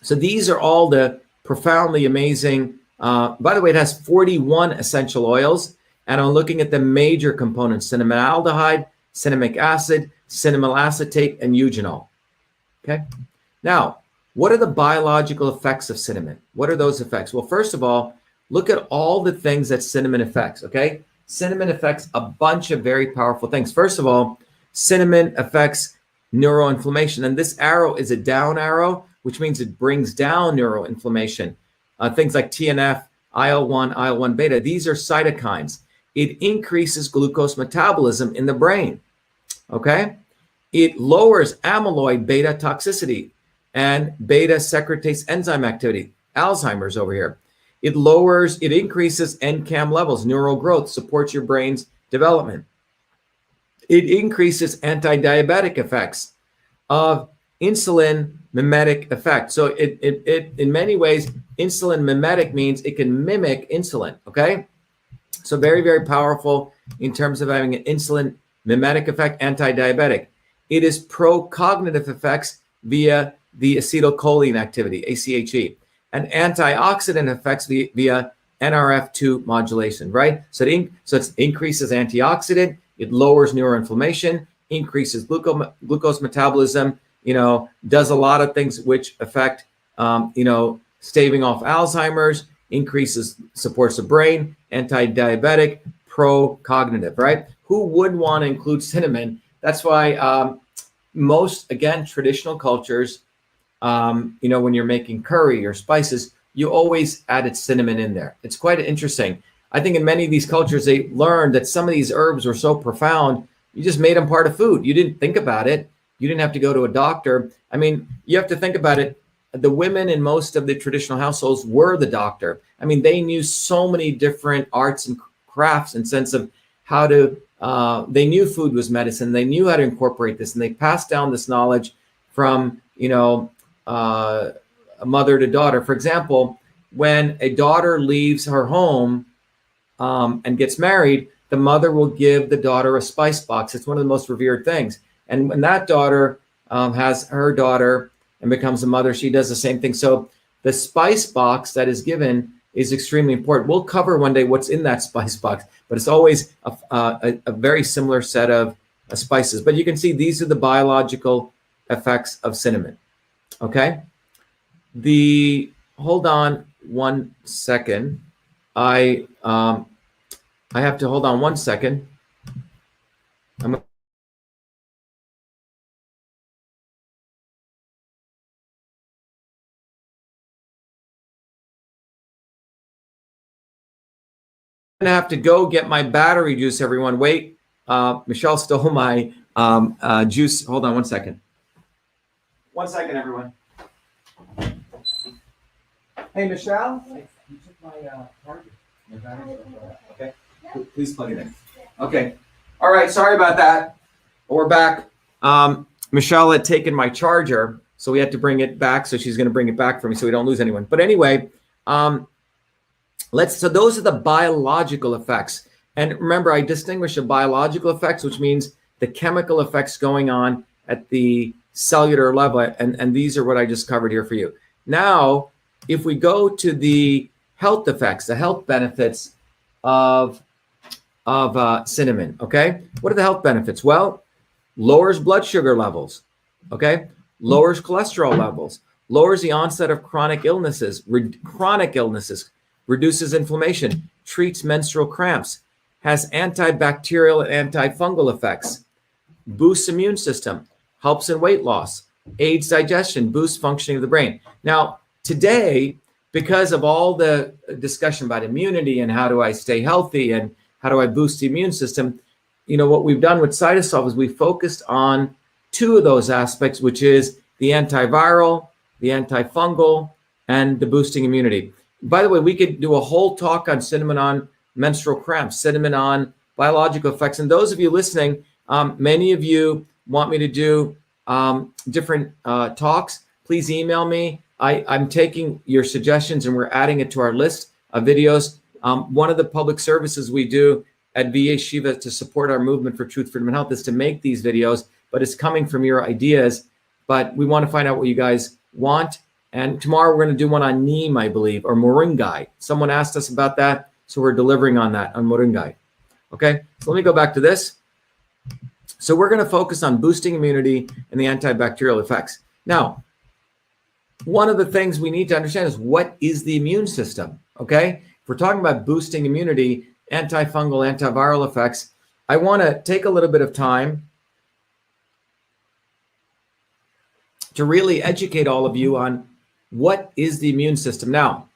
these are all the profoundly amazing. By the way, it has 41 essential oils, and I'm looking at the major components: cinnamon aldehyde, cinnamic acid, cinnamyl acetate, and eugenol. Okay. Now, what are the biological effects of cinnamon? What are those effects? Well, first of all, look at all the things that cinnamon affects. Okay. Cinnamon affects a bunch of very powerful things. First of all, cinnamon affects neuroinflammation, and this arrow is a down arrow, which means it brings down neuroinflammation. Things like TNF, IL-1, IL-1 beta, these are cytokines. It increases glucose metabolism in the brain, okay? It lowers amyloid beta toxicity and beta secretase enzyme activity, Alzheimer's over here. It increases NCAM levels, neural growth, supports your brain's development. It increases anti-diabetic effects of insulin mimetic effect. So it in many ways, insulin mimetic means it can mimic insulin, okay? So very, very powerful in terms of having an insulin mimetic effect, anti-diabetic. It is pro-cognitive effects via the acetylcholine activity, ACHE, and antioxidant effects via NRF2 modulation, right? So it increases antioxidant, it lowers neuroinflammation, increases glucose metabolism, does a lot of things which affect, staving off Alzheimer's, supports the brain, anti-diabetic, pro-cognitive, right? Who wouldn't want to include cinnamon? That's why most, again, traditional cultures, when you're making curry or spices, you always added cinnamon in there. It's quite interesting. I think in many of these cultures, they learned that some of these herbs were so profound, you just made them part of food. You didn't think about it. You didn't have to go to a doctor. I mean, you have to think about it. The women in most of the traditional households were the doctor. I mean, they knew so many different arts and crafts in sense of how to, they knew food was medicine. They knew how to incorporate this, and they passed down this knowledge from, a mother to daughter. For example, when a daughter leaves her home and gets married, the mother will give the daughter a spice box. It's one of the most revered things. And when that daughter has her daughter and becomes a mother, she does the same thing. So the spice box that is given is extremely important. We'll cover one day what's in that spice box, but it's always a very similar set of spices. But you can see these are the biological effects of cinnamon. Okay. Hold on one second. I have to hold on one second. I'm gonna have to go get my battery juice, everyone. Wait, Michelle stole my juice. Hold on one second. 1 second, everyone. Hey, Michelle, you took my charger. My battery. Okay, please plug it in. Okay, all right, sorry about that. We're back. Michelle had taken my charger, so we had to bring it back. So she's gonna bring it back for me so we don't lose anyone. But anyway, so those are the biological effects. And remember, I distinguish the biological effects, which means the chemical effects going on at the cellular level. And these are what I just covered here for you. Now, if we go to the health effects, the health benefits of cinnamon, okay? What are the health benefits? Well, lowers blood sugar levels, okay? Lowers cholesterol levels, lowers the onset of chronic illnesses, reduces inflammation, treats menstrual cramps, has antibacterial and antifungal effects, boosts immune system, helps in weight loss, aids digestion, boosts functioning of the brain. Now, today, because of all the discussion about immunity and how do I stay healthy and how do I boost the immune system, you know, what we've done with CytoSolve is we focused on two of those aspects, which is the antiviral, the antifungal, and the boosting immunity. By the way, we could do a whole talk on cinnamon on menstrual cramps, cinnamon on biological effects. And those of you listening, many of you want me to do different talks. Please email me. I'm taking your suggestions and we're adding it to our list of videos. One of the public services we do at Be to support our movement for truth, freedom, and health is to make these videos, but it's coming from your ideas. But we want to find out what you guys want. And tomorrow we're going to do one on neem, I believe, or moringai. Someone asked us about that, so we're delivering on that, on moringai. Okay, so let me go back to this. So we're going to focus on boosting immunity and the antibacterial effects. Now, one of the things we need to understand is what is the immune system, okay? If we're talking about boosting immunity, antifungal, antiviral effects, I want to take a little bit of time to really educate all of you on what is the immune system. Now,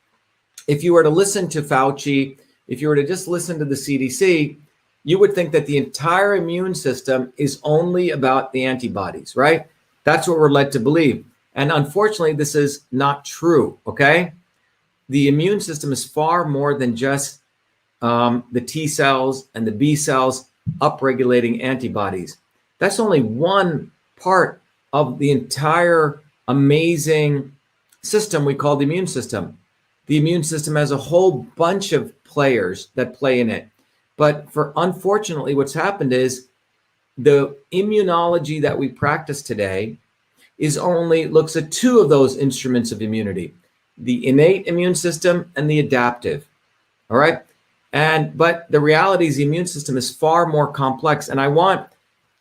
if you were to listen to Fauci, if you were to just listen to the CDC, you would think that the entire immune system is only about the antibodies, right? That's what we're led to believe. And unfortunately, this is not true, okay? The immune system is far more than just the T cells and the B cells upregulating antibodies. That's only one part of the entire amazing system we call the immune system. The immune system has a whole bunch of players that play in it. But unfortunately, what's happened is the immunology that we practice today looks at two of those instruments of immunity, the innate immune system and the adaptive. All right. But the reality is the immune system is far more complex. And I want,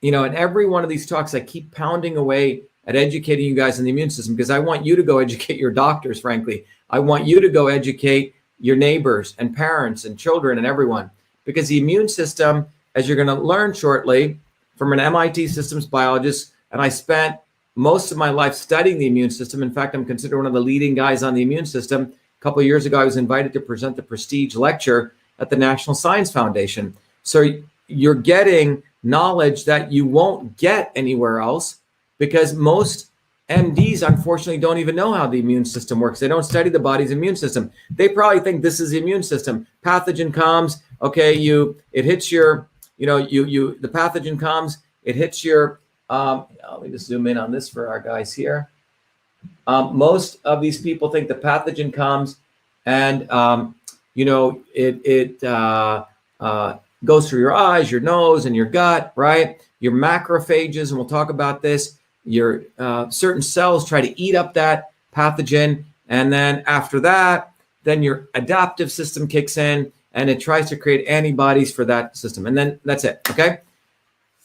in every one of these talks, I keep pounding away at educating you guys on the immune system because I want you to go educate your doctors, frankly. I want you to go educate your neighbors and parents and children and everyone, because the immune system, as you're going to learn shortly from an MIT systems biologist, and I spent most of my life studying the immune system. In fact, I'm considered one of the leading guys on the immune system. A couple of years ago, I was invited to present the prestige lecture at the National Science Foundation. So you're getting knowledge that you won't get anywhere else because most MDs, unfortunately, don't even know how the immune system works. They don't study the body's immune system. They probably think this is the immune system. Pathogen comes, okay, it hits your, the pathogen comes, it hits your, let me just zoom in on this for our guys here. Most of these people think the pathogen comes and, it goes through your eyes, your nose, and your gut, right? Your macrophages, and we'll talk about this. Your certain cells try to eat up that pathogen. And then after that, then your adaptive system kicks in and it tries to create antibodies for that system. And then that's it, okay?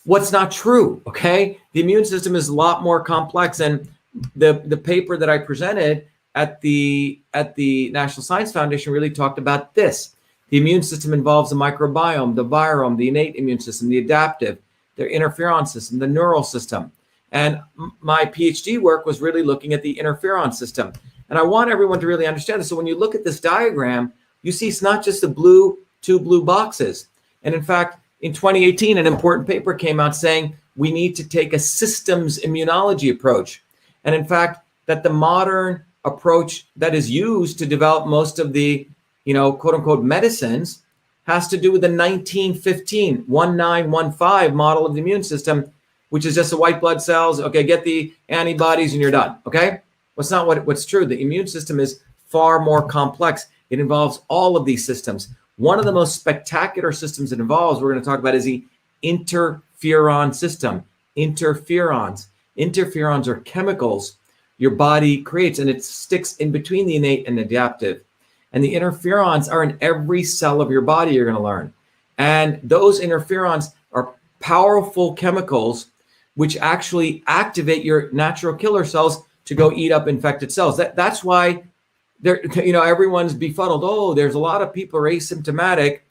What's not true, okay? The immune system is a lot more complex. And the paper that I presented at the National Science Foundation really talked about this. The immune system involves the microbiome, the virome, the innate immune system, the adaptive, the interferon system, the neural system. And my PhD work was really looking at the interferon system. And I want everyone to really understand this. So when you look at this diagram, you see it's not just the two blue boxes. And in fact, in 2018, an important paper came out saying we need to take a systems immunology approach. And in fact, that the modern approach that is used to develop most of the, quote unquote, medicines has to do with the 1915 model of the immune system, which is just the white blood cells. Okay, get the antibodies and you're done. Okay, what's true. The immune system is far more complex. It involves all of these systems. One of the most spectacular systems it involves, we're going to talk about, is the interferon interferon system. Interferons. Interferons are chemicals your body creates, and it sticks in between the innate and adaptive. And the interferons are in every cell of your body, you're going to learn. And those interferons are powerful chemicals which actually activate your natural killer cells to go eat up infected cells. That's why everyone's befuddled. Oh, there's a lot of people are asymptomatic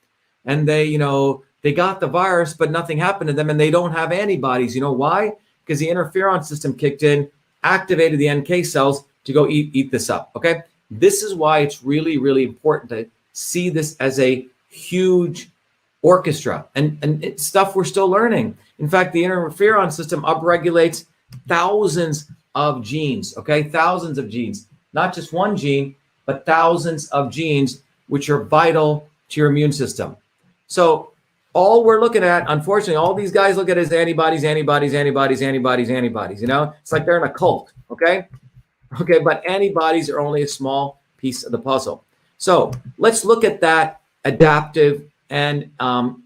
and they got the virus, but nothing happened to them and they don't have antibodies. You know why? Because the interferon system kicked in, activated the NK cells to go eat this up. Okay. This is why it's really, really important to see this as a huge orchestra and it's stuff we're still learning. In fact, the interferon system upregulates thousands of genes, okay? Thousands of genes, not just one gene, but thousands of genes, which are vital to your immune system. So all we're looking at, unfortunately, all these guys look at is antibodies, antibodies, antibodies, antibodies, antibodies, it's like they're in a cult, okay? Okay, but antibodies are only a small piece of the puzzle. So let's look at that adaptive and the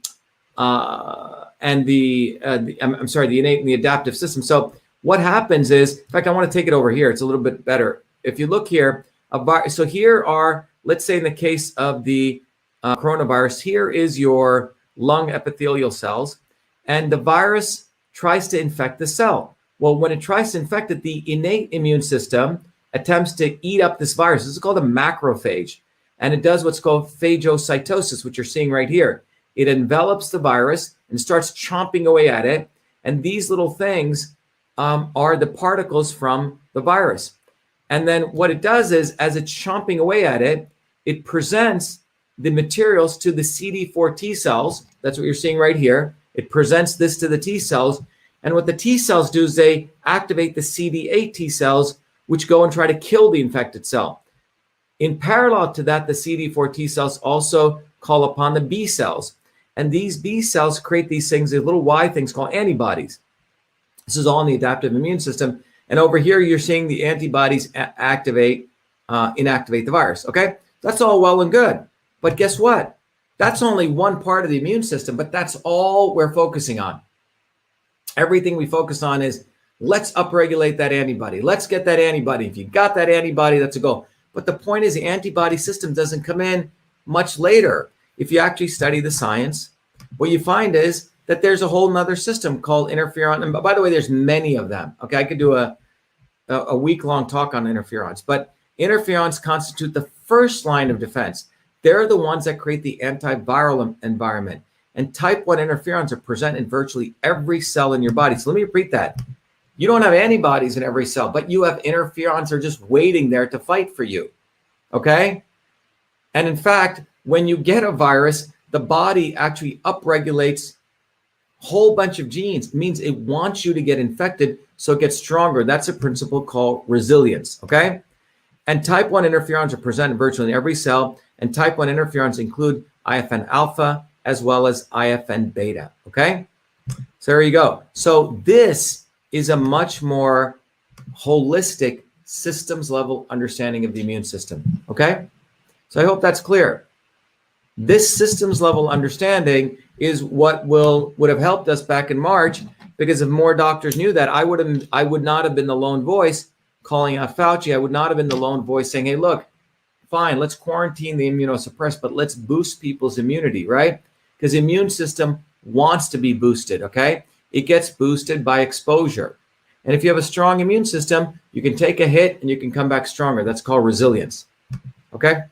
innate and the adaptive system. So what happens is, in fact, I want to take it over here. It's a little bit better. If you look here, so here are, let's say in the case of the coronavirus, here is your lung epithelial cells, and the virus tries to infect the cell. Well, when it tries to infect it, the innate immune system attempts to eat up this virus. This is called a macrophage. And it does what's called phagocytosis, which you're seeing right here. It envelops the virus and starts chomping away at it. And these little things are the particles from the virus. And then what it does is, as it's chomping away at it, it presents the materials to the CD4 T cells. That's what you're seeing right here. It presents this to the T cells. And what the T cells do is they activate the CD8 T cells, which go and try to kill the infected cell. In parallel to that, the CD4 T cells also call upon the B cells. And these B cells create these things, these little Y things called antibodies. This is all in the adaptive immune system. And over here, you're seeing the antibodies inactivate the virus, okay? That's all well and good. But guess what? That's only one part of the immune system, but that's all we're focusing on. Everything we focus on is, let's upregulate that antibody. Let's get that antibody. If you got that antibody, that's a goal. But the point is, the antibody system doesn't come in much later. If you actually study the science, what you find is that there's a whole nother system called interferon. And by the way, there's many of them. Okay, I could do a week-long talk on interferons. But interferons constitute the first line of defense. They're the ones that create the antiviral environment. And type 1 interferons are present in virtually every cell in your body. So let me repeat that. You don't have antibodies in every cell, but you have interferons that are just waiting there to fight for you, okay? And in fact, when you get a virus, the body actually upregulates a whole bunch of genes. It means it wants you to get infected, so it gets stronger. That's a principle called resilience, okay? And type 1 interferons are present in virtually every cell, and type 1 interferons include IFN alpha as well as IFN beta, okay? So there you go. So this is a much more holistic systems level understanding of the immune system, okay? So I hope that's clear. This systems level understanding is what would have helped us back in March, because if more doctors knew that, I would not have been the lone voice calling out Fauci. I would not have been the lone voice saying, hey, look, fine, let's quarantine the immunosuppressed, but let's boost people's immunity, right? Because the immune system wants to be boosted, okay? It gets boosted by exposure. And if you have a strong immune system, you can take a hit and you can come back stronger. That's called resilience, okay?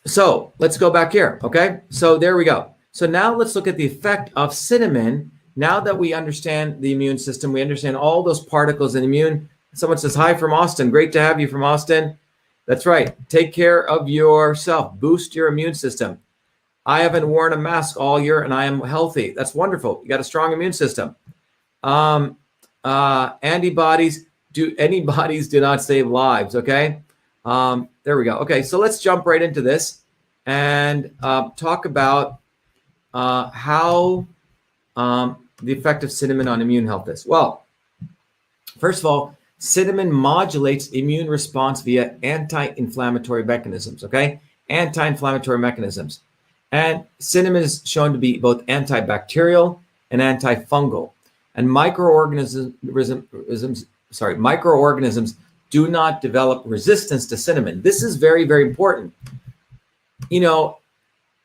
So let's go back here, okay? So there we go. So now let's look at the effect of cinnamon. Now that we understand the immune system, we understand all those particles in immune. Someone says, hi from Austin. Great to have you from Austin. That's right. Take care of yourself. Boost your immune system. I haven't worn a mask all year and I am healthy. That's wonderful. You got a strong immune system. Antibodies do not save lives, okay? There we go. Okay, so let's jump right into this and talk about how the effect of cinnamon on immune health is. Well, first of all, cinnamon modulates immune response via anti-inflammatory mechanisms, okay? Anti-inflammatory mechanisms. And cinnamon is shown to be both antibacterial and antifungal. And microorganisms do not develop resistance to cinnamon. This is very, very important. You know,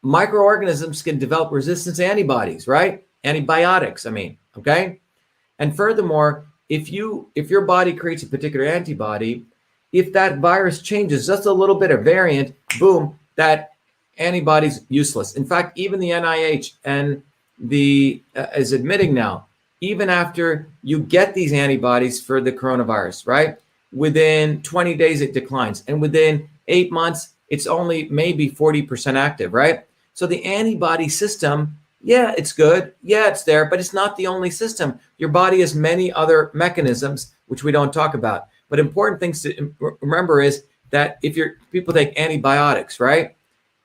microorganisms can develop resistance to antibodies, right? Antibiotics, I mean, okay? And furthermore, if your body creates a particular antibody, if that virus changes just a little bit, a variant, boom, that antibody's useless. In fact, even the NIH and is admitting now, even after you get these antibodies for the coronavirus, right? Within 20 days, it declines. And within 8 months, it's only maybe 40% active, right? So the antibody system, yeah, it's good. Yeah, it's there, but it's not the only system. Your body has many other mechanisms, which we don't talk about. But important things to remember is that if people take antibiotics, right,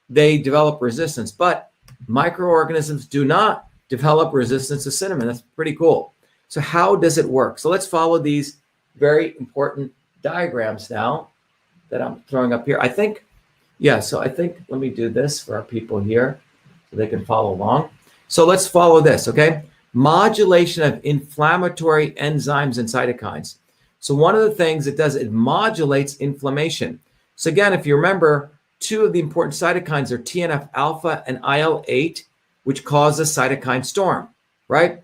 they develop resistance. But microorganisms do not develop resistance to cinnamon. That's pretty cool. So how does it work? So let's follow these very important diagrams now that I'm throwing up here. I think, let me do this for our people here so they can follow along. So let's follow this, okay? Modulation of inflammatory enzymes and cytokines. So one of the things it does, it modulates inflammation. So again, if you remember, two of the important cytokines are TNF alpha and IL-8, which cause a cytokine storm, right?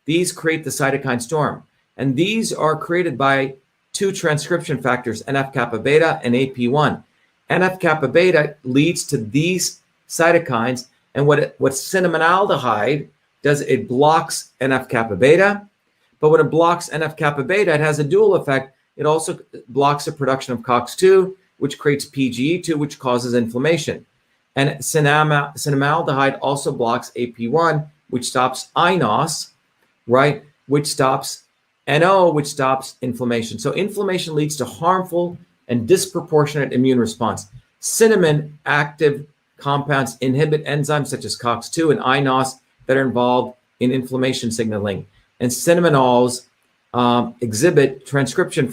These create the cytokine storm. And these are created by two transcription factors, NF-kappa beta and AP1. NF-kappa beta leads to these cytokines. And what cinnamonaldehyde does, it blocks NF-kappa beta. But when it blocks NF-kappa beta, it has a dual effect. It also blocks the production of COX-2, which creates PGE2, which causes inflammation. And cinnamaldehyde also blocks AP1, which stops iNOS, right? Which stops NO, which stops inflammation. So inflammation leads to harmful and disproportionate immune response. Cinnamon active compounds inhibit enzymes such as COX-2 and iNOS that are involved in inflammation signaling. And cinnaminols inhibit this transcription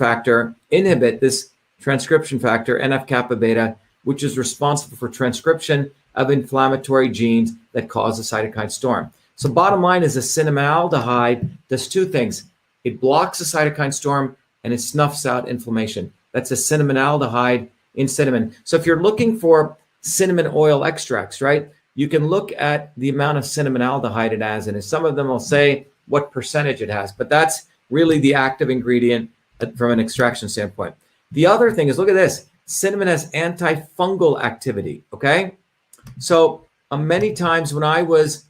factor, NF-kappa beta, which is responsible for transcription of inflammatory genes that cause a cytokine storm. So bottom line is the cinnamaldehyde does two things. It blocks the cytokine storm and it snuffs out inflammation. That's a cinnamaldehyde in cinnamon. So if you're looking for cinnamon oil extracts, right, you can look at the amount of cinnamaldehyde it has. And some of them will say what percentage it has, but that's really the active ingredient from an extraction standpoint. The other thing is, look at this. Cinnamon has antifungal activity, okay? So many times when I was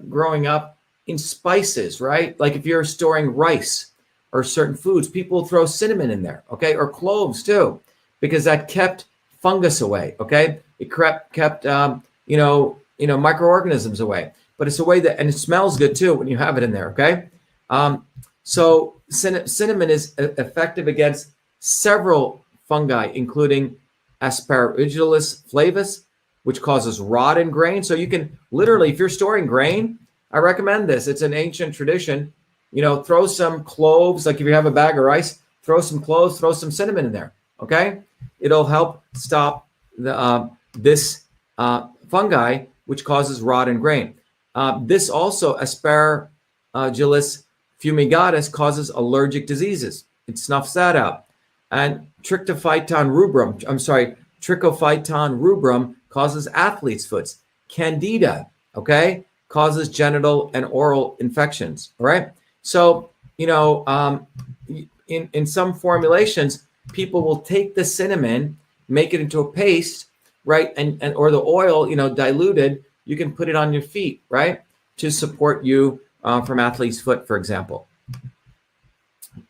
growing up in spices, right? Like if you're storing rice or certain foods, people throw cinnamon in there, okay? Or cloves too, because that kept fungus away, okay? It kept microorganisms away. But it's a way that, and it smells good too when you have it in there, okay? So cinnamon is effective against several fungi, including Aspergillus flavus, which causes rot in grain. So you can literally, if you're storing grain, I recommend this. It's an ancient tradition. Throw some cloves, like if you have a bag of rice, throw some cloves, throw some cinnamon in there, okay? It'll help stop this fungi, which causes rot in grain. This also, Aspergillus fumigatus, causes allergic diseases. It snuffs that out. And Trichophyton rubrum causes athlete's foot. Candida, okay, causes genital and oral infections, all right? So, in some formulations, people will take the cinnamon, make it into a paste, right? And or the oil, diluted, you can put it on your feet, right? To support you from athlete's foot, for example.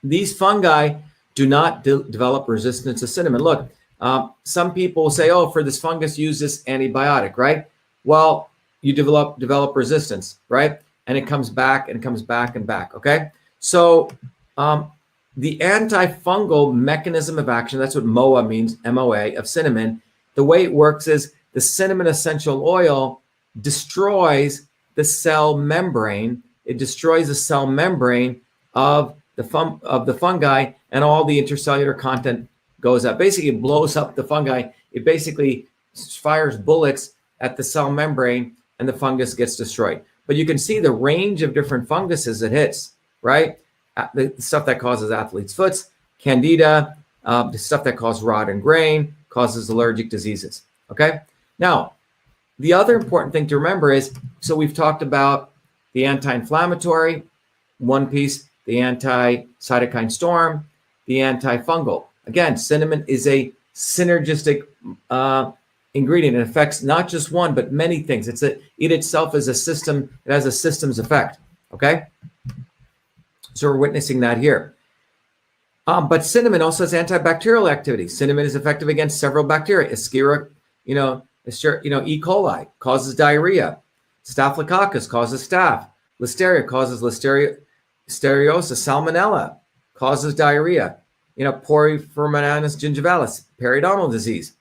These fungi do not develop resistance to cinnamon. Look, some people say, oh, for this fungus, use this antibiotic, right? Well, you develop resistance, right? And it comes back and comes back and back, okay? So the antifungal mechanism of action, that's what MOA means, MOA, of cinnamon. The way it works is the cinnamon essential oil destroys the cell membrane. It destroys the cell membrane of the fungi, and all the intercellular content goes up. Basically, it blows up the fungi. It basically fires bullets at the cell membrane and the fungus gets destroyed. But you can see the range of different funguses it hits, right? The stuff that causes athlete's foot, candida, the stuff that causes rot and grain, causes allergic diseases, okay? Now, the other important thing to remember is, so we've talked about the anti-inflammatory, one piece, the anti-cytokine storm, the antifungal. Again, cinnamon is a synergistic ingredient. It affects not just one, but many things. It itself is a system. It has a systems effect, okay? So we're witnessing that here. But cinnamon also has antibacterial activity. Cinnamon is effective against several bacteria. Escherichia, E. coli causes diarrhea. Staphylococcus causes staph. Listeria causes listeriosis. Salmonella causes diarrhea. Porphyromonas gingivalis, periodontal disease.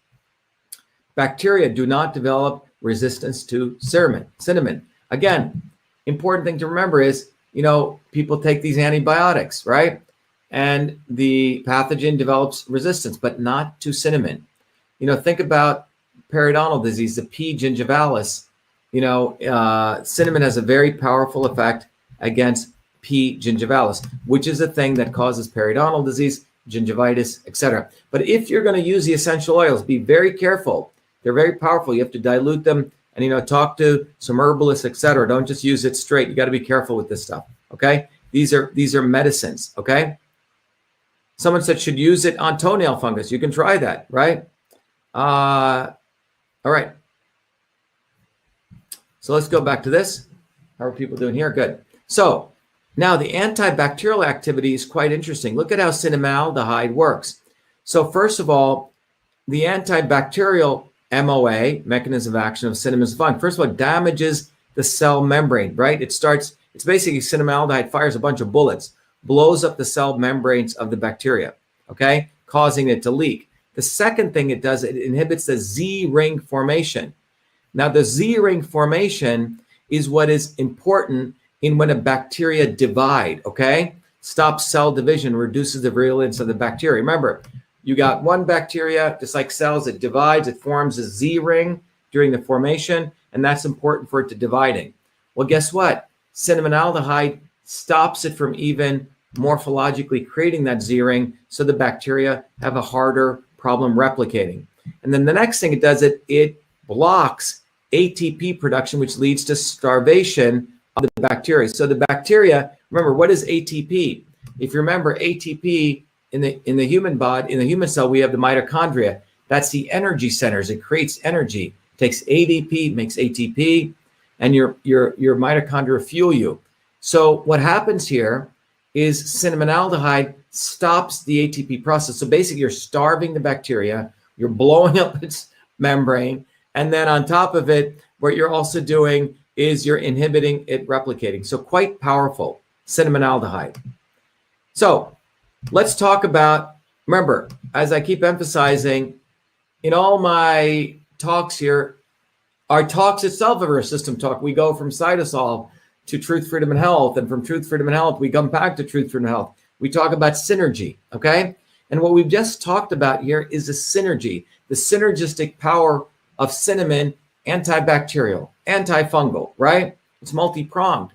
Bacteria do not develop resistance to cinnamon. Again, important thing to remember is, people take these antibiotics, right? And the pathogen develops resistance, but not to cinnamon. Think about periodontal disease, the P. gingivalis. Cinnamon has a very powerful effect against P. gingivalis, which is a thing that causes periodontal disease, gingivitis, etc. But if you're going to use the essential oils, be very careful. They're very powerful. You have to dilute them and, talk to some herbalists, etc. Don't just use it straight. You got to be careful with this stuff. Okay. These are medicines. Okay. Someone said should use it on toenail fungus. You can try that. Right. All right. So let's go back to this. How are people doing here? Good. So now the antibacterial activity is quite interesting. Look at how cinnamaldehyde works. So first of all, the antibacterial MOA, mechanism of action of cinnamon fung, first of all, damages the cell membrane, right? It's basically cinnamaldehyde fires a bunch of bullets, blows up the cell membranes of the bacteria, okay, causing it to leak. The second thing it does, it inhibits the Z ring formation. Now, the Z ring formation is what is important in when a bacteria divide, okay? Stops cell division, reduces the virulence of the bacteria. Remember, you got one bacteria, just like cells, it divides, it forms a Z ring during the formation, and that's important for it to dividing. Well, guess what? Cinnamaldehyde stops it from even morphologically creating that Z ring, so the bacteria have a harder problem replicating. And then the next thing it does, it blocks ATP production, which leads to starvation of the bacteria. So the bacteria, remember, what is ATP? If you remember ATP in the human body, in the human cell, we have the mitochondria. That's the energy centers. It creates energy. It takes ADP, makes ATP, and your mitochondria fuel you. So what happens here is cinnamaldehyde stops the ATP process. So basically, you're starving the bacteria, you're blowing up its membrane, and then on top of it, what you're also doing is you're inhibiting it replicating. So quite powerful, cinnamaldehyde. So let's talk about, remember, as I keep emphasizing, in all my talks here, our talks itself are a system talk. We go from CytoSolve to Truth, Freedom, and Health. And from Truth, Freedom, and Health, we come back to Truth, Freedom, and Health. We talk about synergy, okay? And what we've just talked about here is the synergy, the synergistic power of cinnamon, antibacterial, antifungal, right? It's multi-pronged.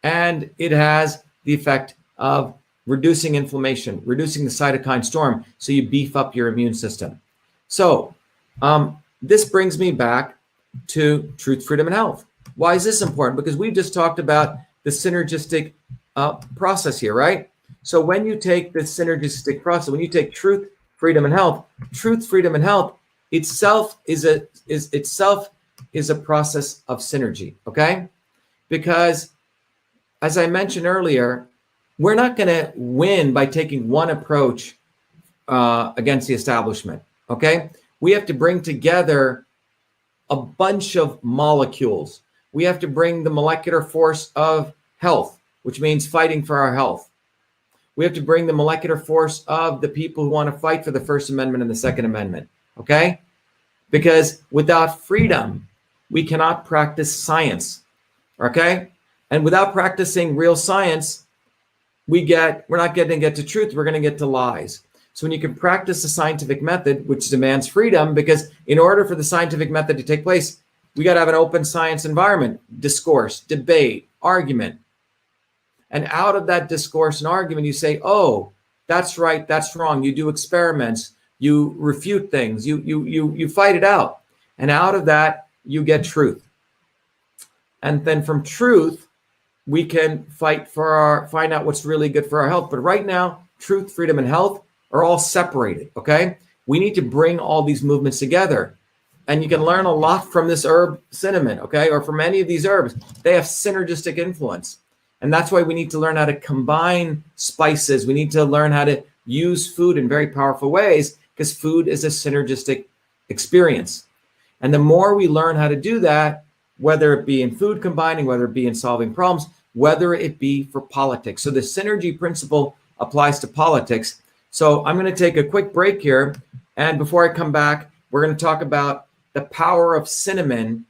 And it has the effect of reducing inflammation, reducing the cytokine storm, so you beef up your immune system. So this brings me back to Truth, Freedom, and Health. Why is this important? Because we just talked about the synergistic process here, right? So when you take the synergistic process, when you take Truth, Freedom, and Health, Truth, Freedom, and Health itself is a process of synergy, okay? Because as I mentioned earlier, we're not going to win by taking one approach against the establishment, okay? We have to bring together a bunch of molecules. We have to bring the molecular force of health, which means fighting for our health. We have to bring the molecular force of the people who want to fight for the First Amendment and the Second Amendment, okay? Because without freedom, we cannot practice science, okay? And without practicing real science, we're not going to get to truth, we're going to get to lies. So when you can practice the scientific method, which demands freedom, because in order for the scientific method to take place, We got to have an open science environment, discourse, debate, argument. And out of that discourse and argument, you say, oh, that's right, that's wrong. You do experiments, you refute things, you fight it out. And out of that, you get truth. And then from truth, we can find out what's really good for our health. But right now, truth, freedom, and health are all separated, okay? We need to bring all these movements together. And you can learn a lot from this herb, cinnamon, okay? Or from any of these herbs. They have synergistic influence. And that's why we need to learn how to combine spices. We need to learn how to use food in very powerful ways, because food is a synergistic experience. And the more we learn how to do that, whether it be in food combining, whether it be in solving problems, whether it be for politics. So the synergy principle applies to politics. So I'm going to take a quick break here. And before I come back, we're going to talk about the power of cinnamon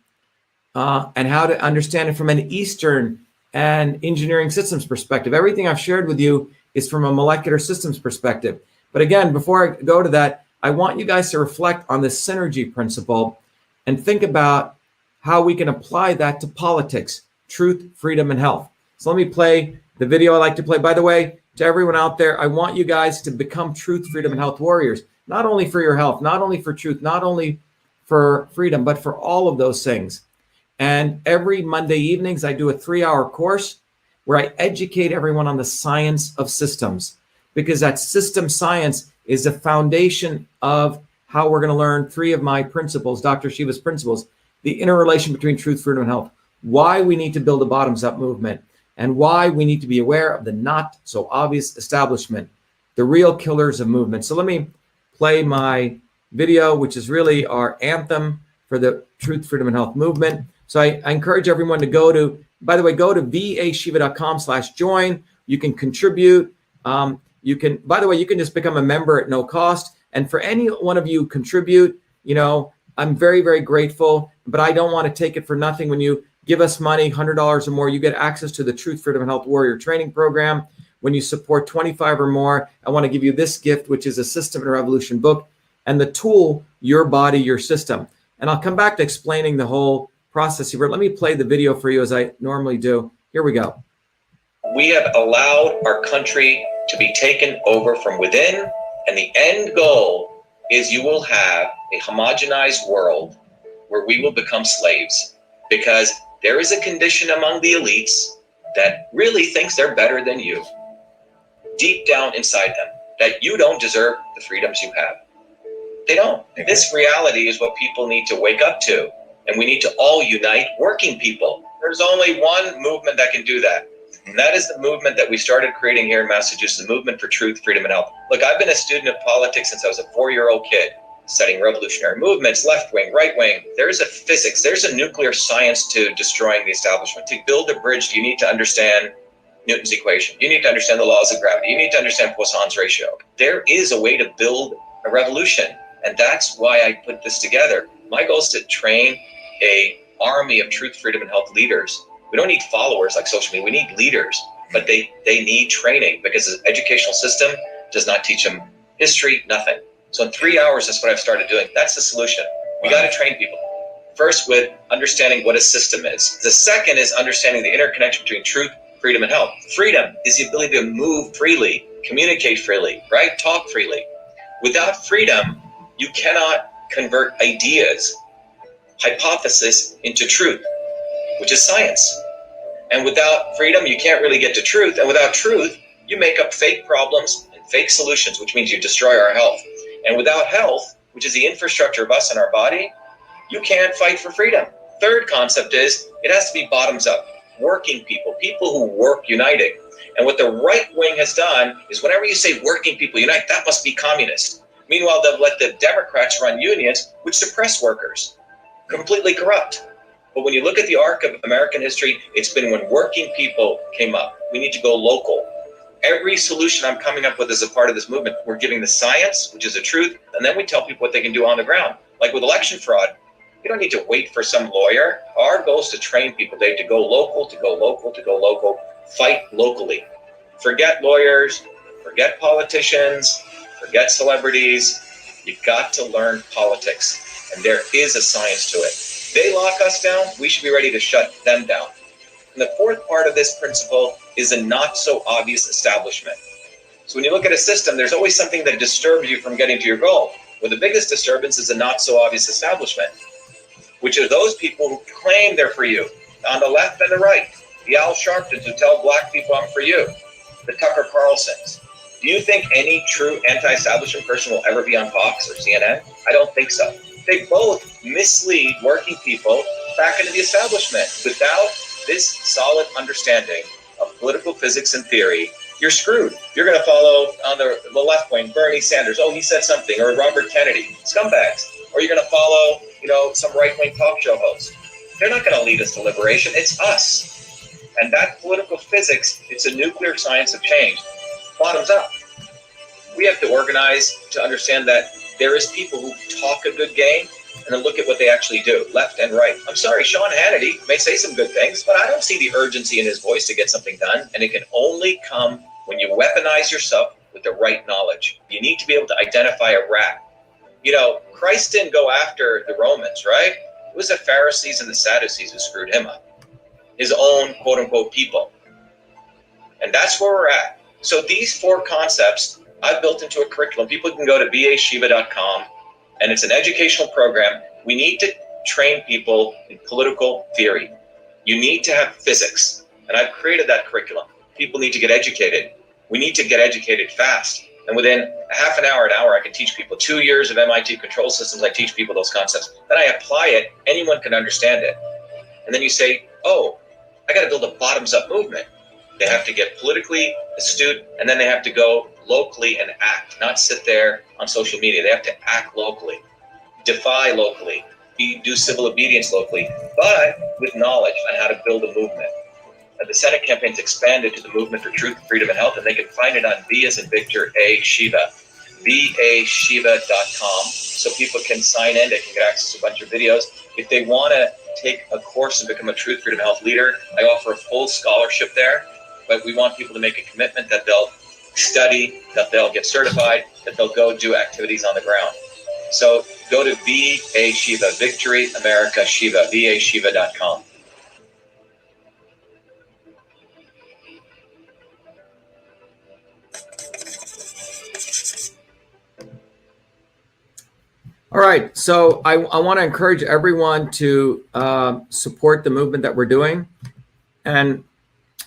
and how to understand it from an Eastern and engineering systems perspective. Everything I've shared with you is from a molecular systems perspective. But again, before I go to that, I want you guys to reflect on the synergy principle and think about how we can apply that to politics, truth, freedom, and health. So let me play the video I like to play. By the way, to everyone out there, I want you guys to become truth, freedom, and health warriors, not only for your health, not only for truth, not only for freedom, but for all of those things. And every Monday evenings, I do a 3-hour course where I educate everyone on the science of systems, because that system science is the foundation of how we're going to learn 3 of my principles, Dr. Shiva's principles, the interrelation between truth, freedom, and health, why we need to build a bottoms-up movement, and why we need to be aware of the not so obvious establishment, the real killers of movement. So let me play my video, which is really our anthem for the truth, freedom, and health movement. So I encourage everyone to go to, by the way, go to vashiva.com/join. You can contribute. You can, by the way, you can just become a member at no cost. And for any one of you contribute, you know, I'm very, very grateful, but I don't want to take it for nothing. When you give us money, $100 or more, you get access to the Truth, Freedom, and Health Warrior Training Program. When you support 25 or more, I want to give you this gift, which is a System and Revolution book and the tool, Your Body, Your System. And I'll come back to explaining the whole process here. Let me play the video for you as I normally do. Here we go. We have allowed our country to be taken over from within, and the end goal is you will have a homogenized world where we will become slaves, because there is a condition among the elites that really thinks they're better than you, deep down inside them, that you don't deserve the freedoms you have. They don't. This reality is what people need to wake up to, and we need to all unite, working people. There's only one movement that can do that, and that is the movement that we started creating here in Massachusetts, the movement for truth, freedom, and health. Look, I've been a student of politics since I was a 4-year-old kid, studying revolutionary movements, left wing, right wing. There's a physics, there's a nuclear science to destroying the establishment. To build a bridge, you need to understand Newton's equation. You need to understand the laws of gravity. You need to understand Poisson's ratio. There is a way to build a revolution, and that's why I put this together. My goal is to train an army of truth, freedom, and health leaders. We don't need followers like social media. We need leaders, but they need training, because the educational system does not teach them history, nothing. So in 3 hours, that's what I've started doing. That's the solution. We got to train people. First, with understanding what a system is. The second is understanding the interconnection between truth, freedom, and health. Freedom is the ability to move freely, communicate freely, right? Talk freely. Without freedom, you cannot convert ideas, hypothesis into truth, which is science. And without freedom, you can't really get to truth. And without truth, you make up fake problems and fake solutions, which means you destroy our health. And without health, which is the infrastructure of us and our body, you can't fight for freedom. Third concept is it has to be bottoms up, working people, people who work uniting. And what the right wing has done is whenever you say working people unite, that must be communist. Meanwhile, they'll let the Democrats run unions, which suppress workers, completely corrupt. But when you look at the arc of American history, it's been when working people came up. We need to go local. Every solution I'm coming up with as a part of this movement, we're giving the science, which is the truth, and then we tell people what they can do on the ground. Like with election fraud, you don't need to wait for some lawyer. Our goal is to train people. They have to go local, to go local, to go local, fight locally. Forget lawyers, forget politicians, forget celebrities. You've got to learn politics. and there is a science to it. They lock us down, we should be ready to shut them down. And the fourth part of this principle is a not so obvious establishment. So when you look at a system, there's always something that disturbs you from getting to your goal. Well, the biggest disturbance is a not so obvious establishment, which are those people who claim they're for you, on the left and the right. The Al Sharptons who tell black people I'm for you. The Tucker Carlsons. Do you think any true anti-establishment person will ever be on Fox or CNN? I don't think so. They both mislead working people back into the establishment. Without this solid understanding of political physics and theory, you're screwed. You're going to follow on the left wing, Bernie Sanders. Oh, he said something. Or Robert Kennedy. Scumbags. Or you're going to follow, some right-wing talk show host. They're not going to lead us to liberation. It's us. And that political physics, it's a nuclear science of change. Bottoms up. We have to organize to understand that there is people who talk a good game and then look at what they actually do, left and right. I'm sorry, Sean Hannity may say some good things, but I don't see the urgency in his voice to get something done. And it can only come when you weaponize yourself with the right knowledge. You need to be able to identify a rat. Christ didn't go after the Romans, right? It was the Pharisees and the Sadducees who screwed him up. His own quote unquote people. And that's where we're at. So these four concepts I've built into a curriculum. People can go to vashiva.com, and it's an educational program. We need to train people in political theory. You need to have physics, and I've created that curriculum. People need to get educated. We need to get educated fast. And within a half an hour, I can teach people 2 years of MIT control systems. I teach people those concepts. Then I apply it. Anyone can understand it. And then you say, oh, I got to build a bottoms-up movement. They have to get politically astute, and then they have to go locally and act, not sit there on social media. They have to act locally, defy locally, do civil obedience locally, but with knowledge on how to build a movement. And the Senate campaign's expanded to the Movement for Truth, Freedom, and Health, and they can find it on V as in Victor, A, Shiva, vashiva.com, so people can sign in. They can get access to a bunch of videos. If they want to take a course and become a Truth, Freedom, Health leader, I offer a full scholarship there, but we want people to make a commitment that they'll study, that they'll get certified, that they'll go do activities on the ground. So go to VA Shiva, Victory America Shiva, vashiva.com. All right, so I want to encourage everyone to support the movement that we're doing. And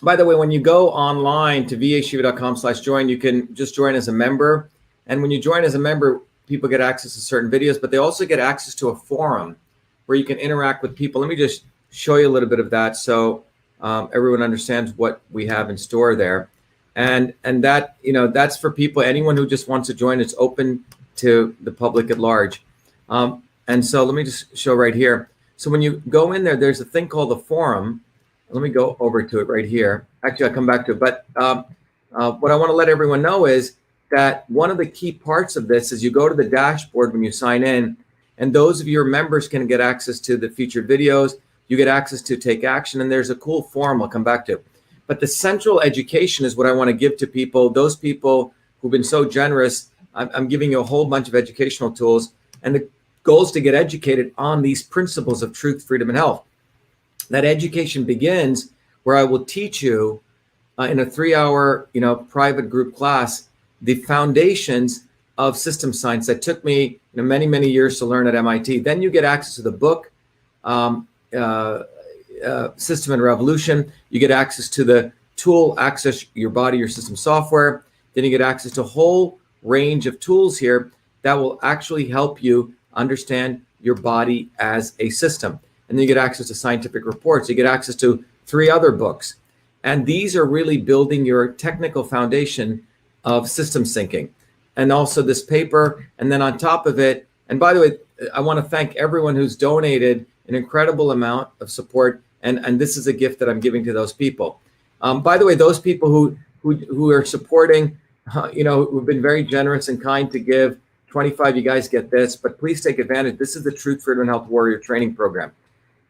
by the way, when you go online to vashiva.com/join, you can just join as a member. And when you join as a member, people get access to certain videos, but they also get access to a forum where you can interact with people. Let me just show you a little bit of that so everyone understands what we have in store there. And that, that's for people, anyone who just wants to join. It's open to the public at large. And so let me just show right here. So when you go in there, there's a thing called the forum. Let me go over to it right here. Actually, I'll come back to it. But what I want to let everyone know is that one of the key parts of this is you go to the dashboard when you sign in, and those of your members can get access to the featured videos. You get access to take action, and there's a cool forum I'll come back to. But the central education is what I want to give to people, those people who've been so generous. I'm giving you a whole bunch of educational tools, and the goal is to get educated on these principles of truth, freedom, and health. That education begins where I will teach you in a 3-hour, private group class, the foundations of system science that took me many, many years to learn at MIT. Then you get access to the book, System and Revolution. You get access to the tool, Access Your Body, Your System software. Then you get access to a whole range of tools here that will actually help you understand your body as a system. And then you get access to scientific reports. You get access to 3 other books. And these are really building your technical foundation of system thinking. And also this paper. And then on top of it, and by the way, I want to thank everyone who's donated an incredible amount of support. And this is a gift that I'm giving to those people. By the way, those people who are supporting, who've been very generous and kind to give, 25, you guys get this, but please take advantage. This is the Truth, Freedom, and Health Warrior Training Program.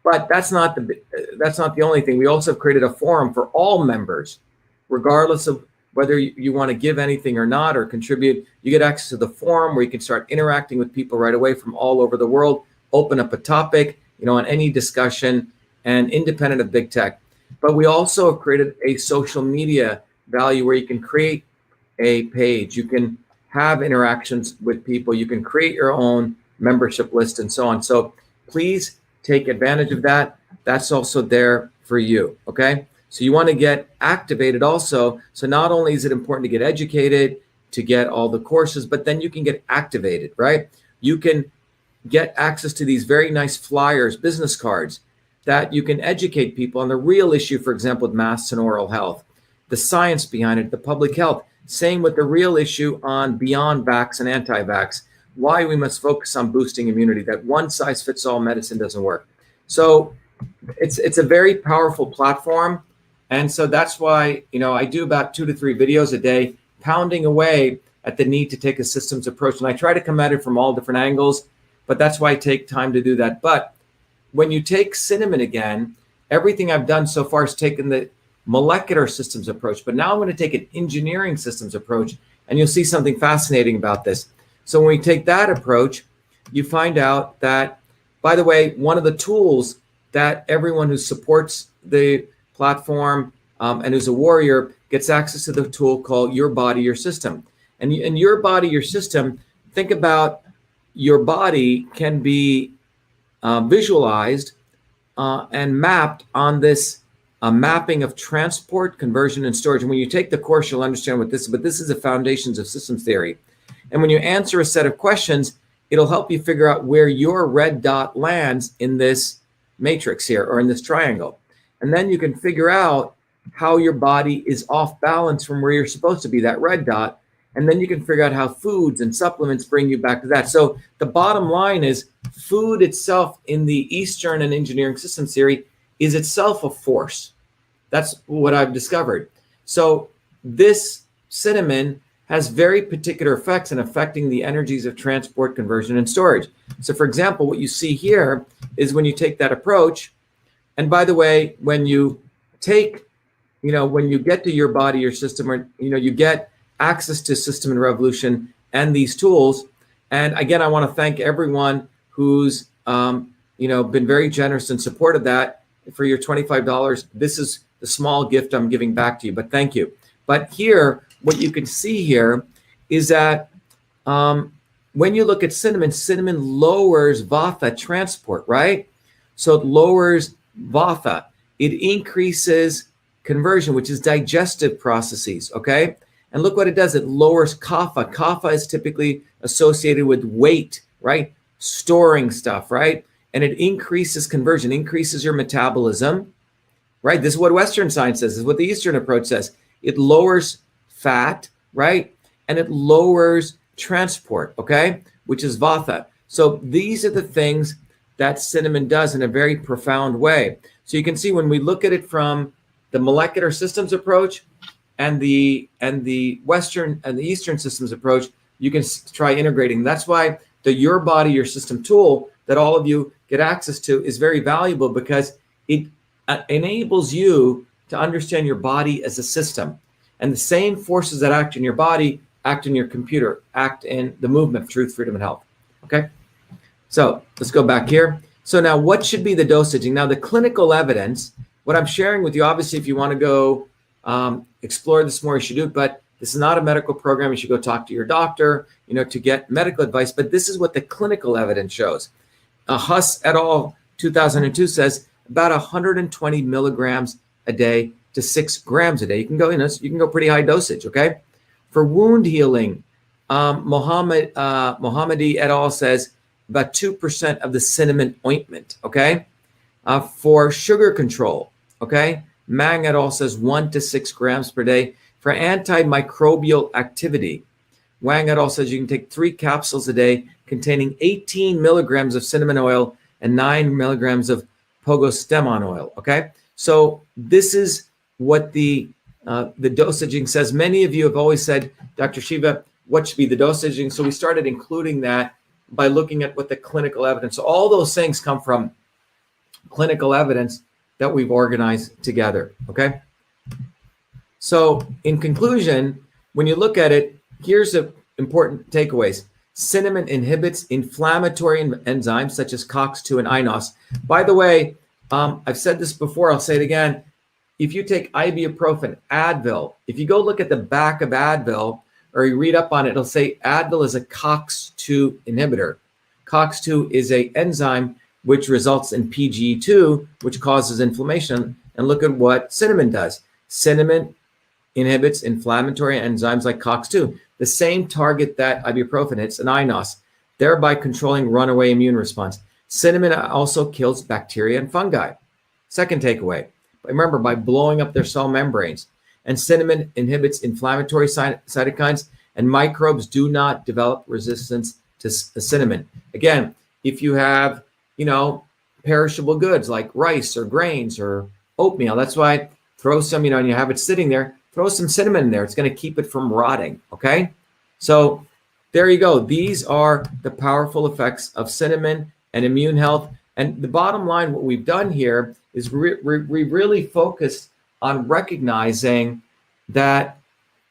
But that's not the only thing. We also have created a forum for all members, regardless of whether you want to give anything or not or contribute. You get access to the forum where you can start interacting with people right away from all over the world. open up a topic, on any discussion, and independent of big tech. But we also have created a social media value where you can create a page, you can have interactions with people, you can create your own membership list and so on. So please take advantage of that. That's also there for you, okay? So you want to get activated also. So not only is it important to get educated, to get all the courses, but then you can get activated, right? You can get access to these very nice flyers, business cards, that you can educate people on the real issue, for example, with masks and oral health, the science behind it, the public health. Same with the real issue on beyond vax and anti-vax, why we must focus on boosting immunity, that one size fits all medicine doesn't work. So it's a very powerful platform. And so that's why, I do about 2 to 3 videos a day, pounding away at the need to take a systems approach. And I try to come at it from all different angles, but that's why I take time to do that. But when you take cinnamon again, everything I've done so far is taken the molecular systems approach, but now I'm going to take an engineering systems approach, and you'll see something fascinating about this. So when we take that approach, you find out that, by the way, one of the tools that everyone who supports the platform and who's a warrior gets access to the tool called Your Body, Your System. And in Your Body, Your System, think about your body can be visualized and mapped on this mapping of transport, conversion, and storage. And when you take the course, you'll understand what this is, but this is the foundations of systems theory. And when you answer a set of questions, it'll help you figure out where your red dot lands in this matrix here, or in this triangle. And then you can figure out how your body is off balance from where you're supposed to be, that red dot. And then you can figure out how foods and supplements bring you back to that. So the bottom line is food itself in the Eastern and engineering systems theory is itself a force. That's what I've discovered. So this cinnamon has very particular effects in affecting the energies of transport, conversion, and storage. So for example, what you see here is when you take that approach, and by the way, when you take, when you get to Your Body, Your System, or, you get access to System and Revolution and these tools. And again, I want to thank everyone who's, been very generous in support of that. For your $25, this is the small gift I'm giving back to you, but thank you. But here, what you can see here is that when you look at cinnamon, cinnamon lowers vata transport, right? So it lowers vata. It increases conversion, which is digestive processes, okay? And look what it does. It lowers kapha. Kapha is typically associated with weight, right? Storing stuff, right? And it increases conversion, increases your metabolism, right? This is what Western science says. This is what the Eastern approach says. It lowers fat, right? And it lowers transport, okay? Which is vata. So these are the things that cinnamon does in a very profound way. So you can see when we look at it from the molecular systems approach and the Western and the Eastern systems approach, you can try integrating. That's why the Your Body, Your System tool that all of you get access to is very valuable, because it enables you to understand your body as a system. And the same forces that act in your body act in your computer, act in the movement of truth, freedom, and health. Okay? So let's go back here. So now what should be the dosaging? Now the clinical evidence, what I'm sharing with you, obviously if you want to go explore this more, you should do it, but this is not a medical program. You should go talk to your doctor, to get medical advice, but this is what the clinical evidence shows. Huss et al. 2002 says about 120 milligrams a day to 6 grams a day. You can go, you can go pretty high dosage, okay? For wound healing, Mohammadi et al. Says about 2% of the cinnamon ointment, okay? For sugar control, okay? Mang et al. Says 1 to 6 grams per day. For antimicrobial activity, Wang et al. Says you can take 3 capsules a day containing 18 milligrams of cinnamon oil and 9 milligrams of pogostemon oil, okay? So this is what the dosaging says. Many of you have always said, Dr. Shiva, what should be the dosaging? So we started including that by looking at what the clinical evidence. So all those things come from clinical evidence that we've organized together, okay? So in conclusion, when you look at it, here's the important takeaways. Cinnamon inhibits inflammatory enzymes such as COX-2 and iNOS. By the way, I've said this before, I'll say it again. If you take ibuprofen, Advil, if you go look at the back of Advil or you read up on it, it'll say Advil is a COX-2 inhibitor. COX-2 is an enzyme which results in PGE2, which causes inflammation. And look at what cinnamon does. Cinnamon inhibits inflammatory enzymes like COX-2, the same target that ibuprofen hits, an iNOS, thereby controlling runaway immune response. Cinnamon also kills bacteria and fungi. Second takeaway, remember, by blowing up their cell membranes. And cinnamon inhibits inflammatory cytokines, and microbes do not develop resistance to cinnamon. Again, if you have, perishable goods like rice or grains or oatmeal, that's why throw some, and you have it sitting there, throw some cinnamon in there. It's going to keep it from rotting, okay? So there you go. These are the powerful effects of cinnamon and immune health. And the bottom line, what we've done here is we really focused on recognizing that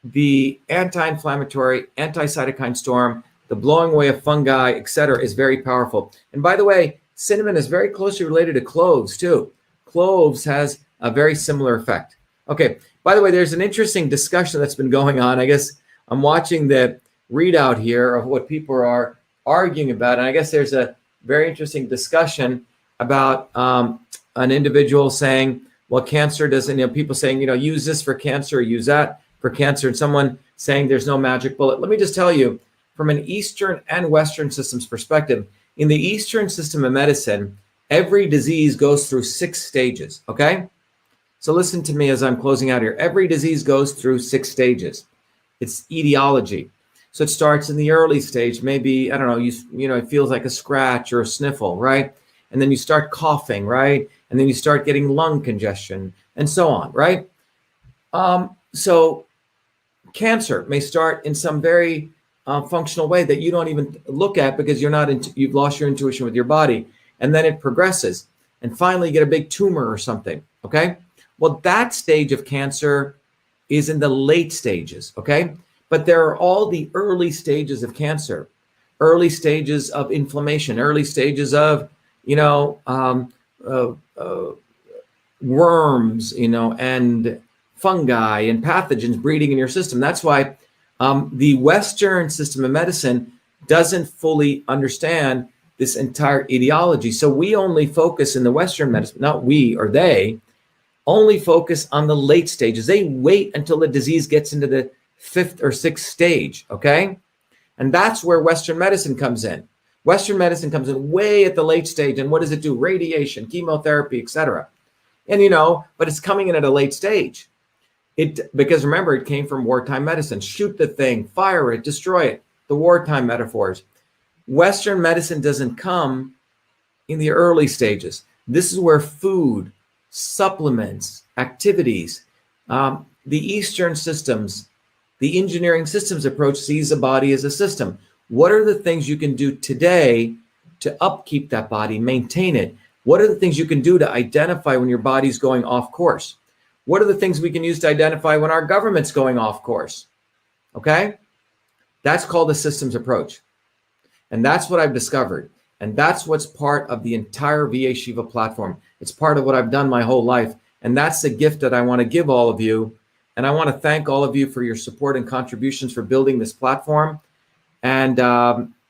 the anti-inflammatory, anti-cytokine storm, the blowing away of fungi, et cetera, is very powerful. And by the way, cinnamon is very closely related to cloves too. Cloves has a very similar effect. Okay, by the way, there's an interesting discussion that's been going on. I guess I'm watching the readout here of what people are arguing about. And I guess there's a very interesting discussion about an individual saying, well, cancer doesn't, people saying, use this for cancer, use that for cancer, and someone saying there's no magic bullet. Let me just tell you, from an Eastern and Western systems perspective, in the Eastern system of medicine, every disease goes through 6 stages, okay? So listen to me as I'm closing out here. Every disease goes through 6 stages. It's etiology. So it starts in the early stage, maybe, I don't know, it feels like a scratch or a sniffle, right? And then you start coughing, right? And then you start getting lung congestion and so on, right? So cancer may start in some very functional way that you don't even look at because you've lost your intuition with your body. And then it progresses. And finally you get a big tumor or something, okay? Well, that stage of cancer is in the late stages, okay? But there are all the early stages of cancer, early stages of inflammation, early stages of, worms, and fungi and pathogens breeding in your system. That's why the Western system of medicine doesn't fully understand this entire etiology. So we only focus in the Western medicine, not we or they, only focus on the late stages. They wait until the disease gets into the 5th or 6th stage, okay? And that's where Western medicine comes in. Western medicine comes in way at the late stage. And what does it do? Radiation, chemotherapy, etc. And but it's coming in at a late stage. Because remember, it came from wartime medicine. Shoot the thing, fire it, destroy it. The wartime metaphors. Western medicine doesn't come in the early stages. This is where food, supplements, activities, the Eastern systems, the engineering systems approach sees the body as a system. What are the things you can do today to upkeep that body, maintain it? What are the things you can do to identify when your body's going off course? What are the things we can use to identify when our government's going off course? Okay? That's called a systems approach. And that's what I've discovered. And that's what's part of the entire VA Shiva platform. It's part of what I've done my whole life. And that's the gift that I want to give all of you. And I want to thank all of you for your support and contributions for building this platform. And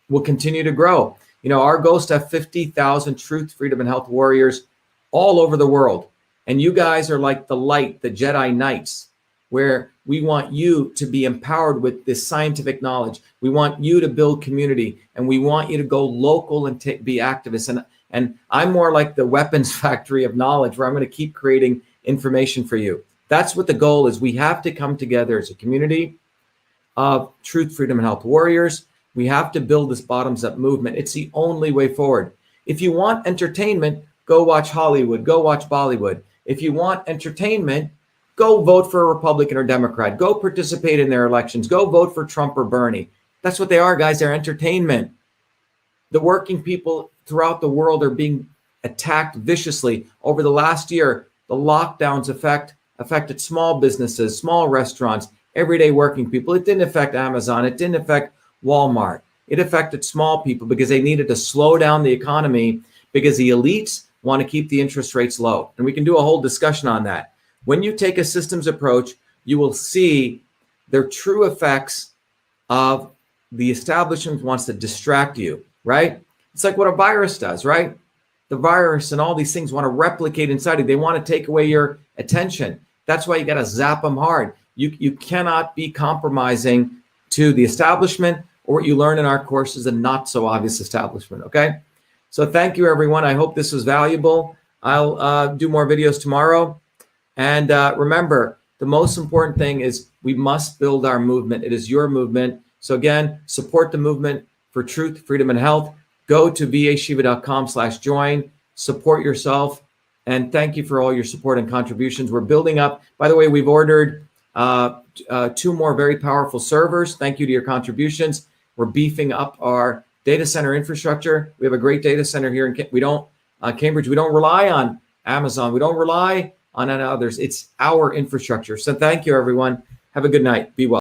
we'll continue to grow. Our goal is to have 50,000 truth, freedom, and health warriors all over the world. And you guys are like the light, the Jedi Knights, where we want you to be empowered with this scientific knowledge. We want you to build community, and we want you to go local and be activists. And I'm more like the weapons factory of knowledge, where I'm going to keep creating information for you. That's what the goal is. We have to come together as a community of truth, freedom, and health warriors. We have to build this bottoms-up movement. It's the only way forward. If you want entertainment, go watch Hollywood, go watch Bollywood. If you want entertainment, go vote for a Republican or Democrat. Go participate in their elections. Go vote for Trump or Bernie. That's what they are, guys. They're entertainment. The working people throughout the world are being attacked viciously. Over the last year, the lockdowns affected small businesses, small restaurants, everyday working people. It didn't affect Amazon. It didn't affect Walmart. It affected small people because they needed to slow down the economy because the elites want to keep the interest rates low. And we can do a whole discussion on that. When you take a systems approach, you will see the true effects of the establishment wants to distract you, right? It's like what a virus does, right? The virus and all these things want to replicate inside you. They want to take away your attention. That's why you got to zap them hard. You cannot be compromising to the establishment or what you learn in our courses, a not so obvious establishment, okay? So thank you, everyone. I hope this was valuable. I'll do more videos tomorrow. And remember, the most important thing is we must build our movement. It is your movement. So again, support the movement for truth, freedom, and health. Go to vashiva.com/join, support yourself. And thank you for all your support and contributions. We're building up. By the way, we've ordered 2 more very powerful servers. Thank you to your contributions. We're beefing up our data center infrastructure. We have a great data center here in Cambridge. We don't rely on Amazon. We don't rely on others. It's our infrastructure. So thank you, everyone. Have a good night. Be well.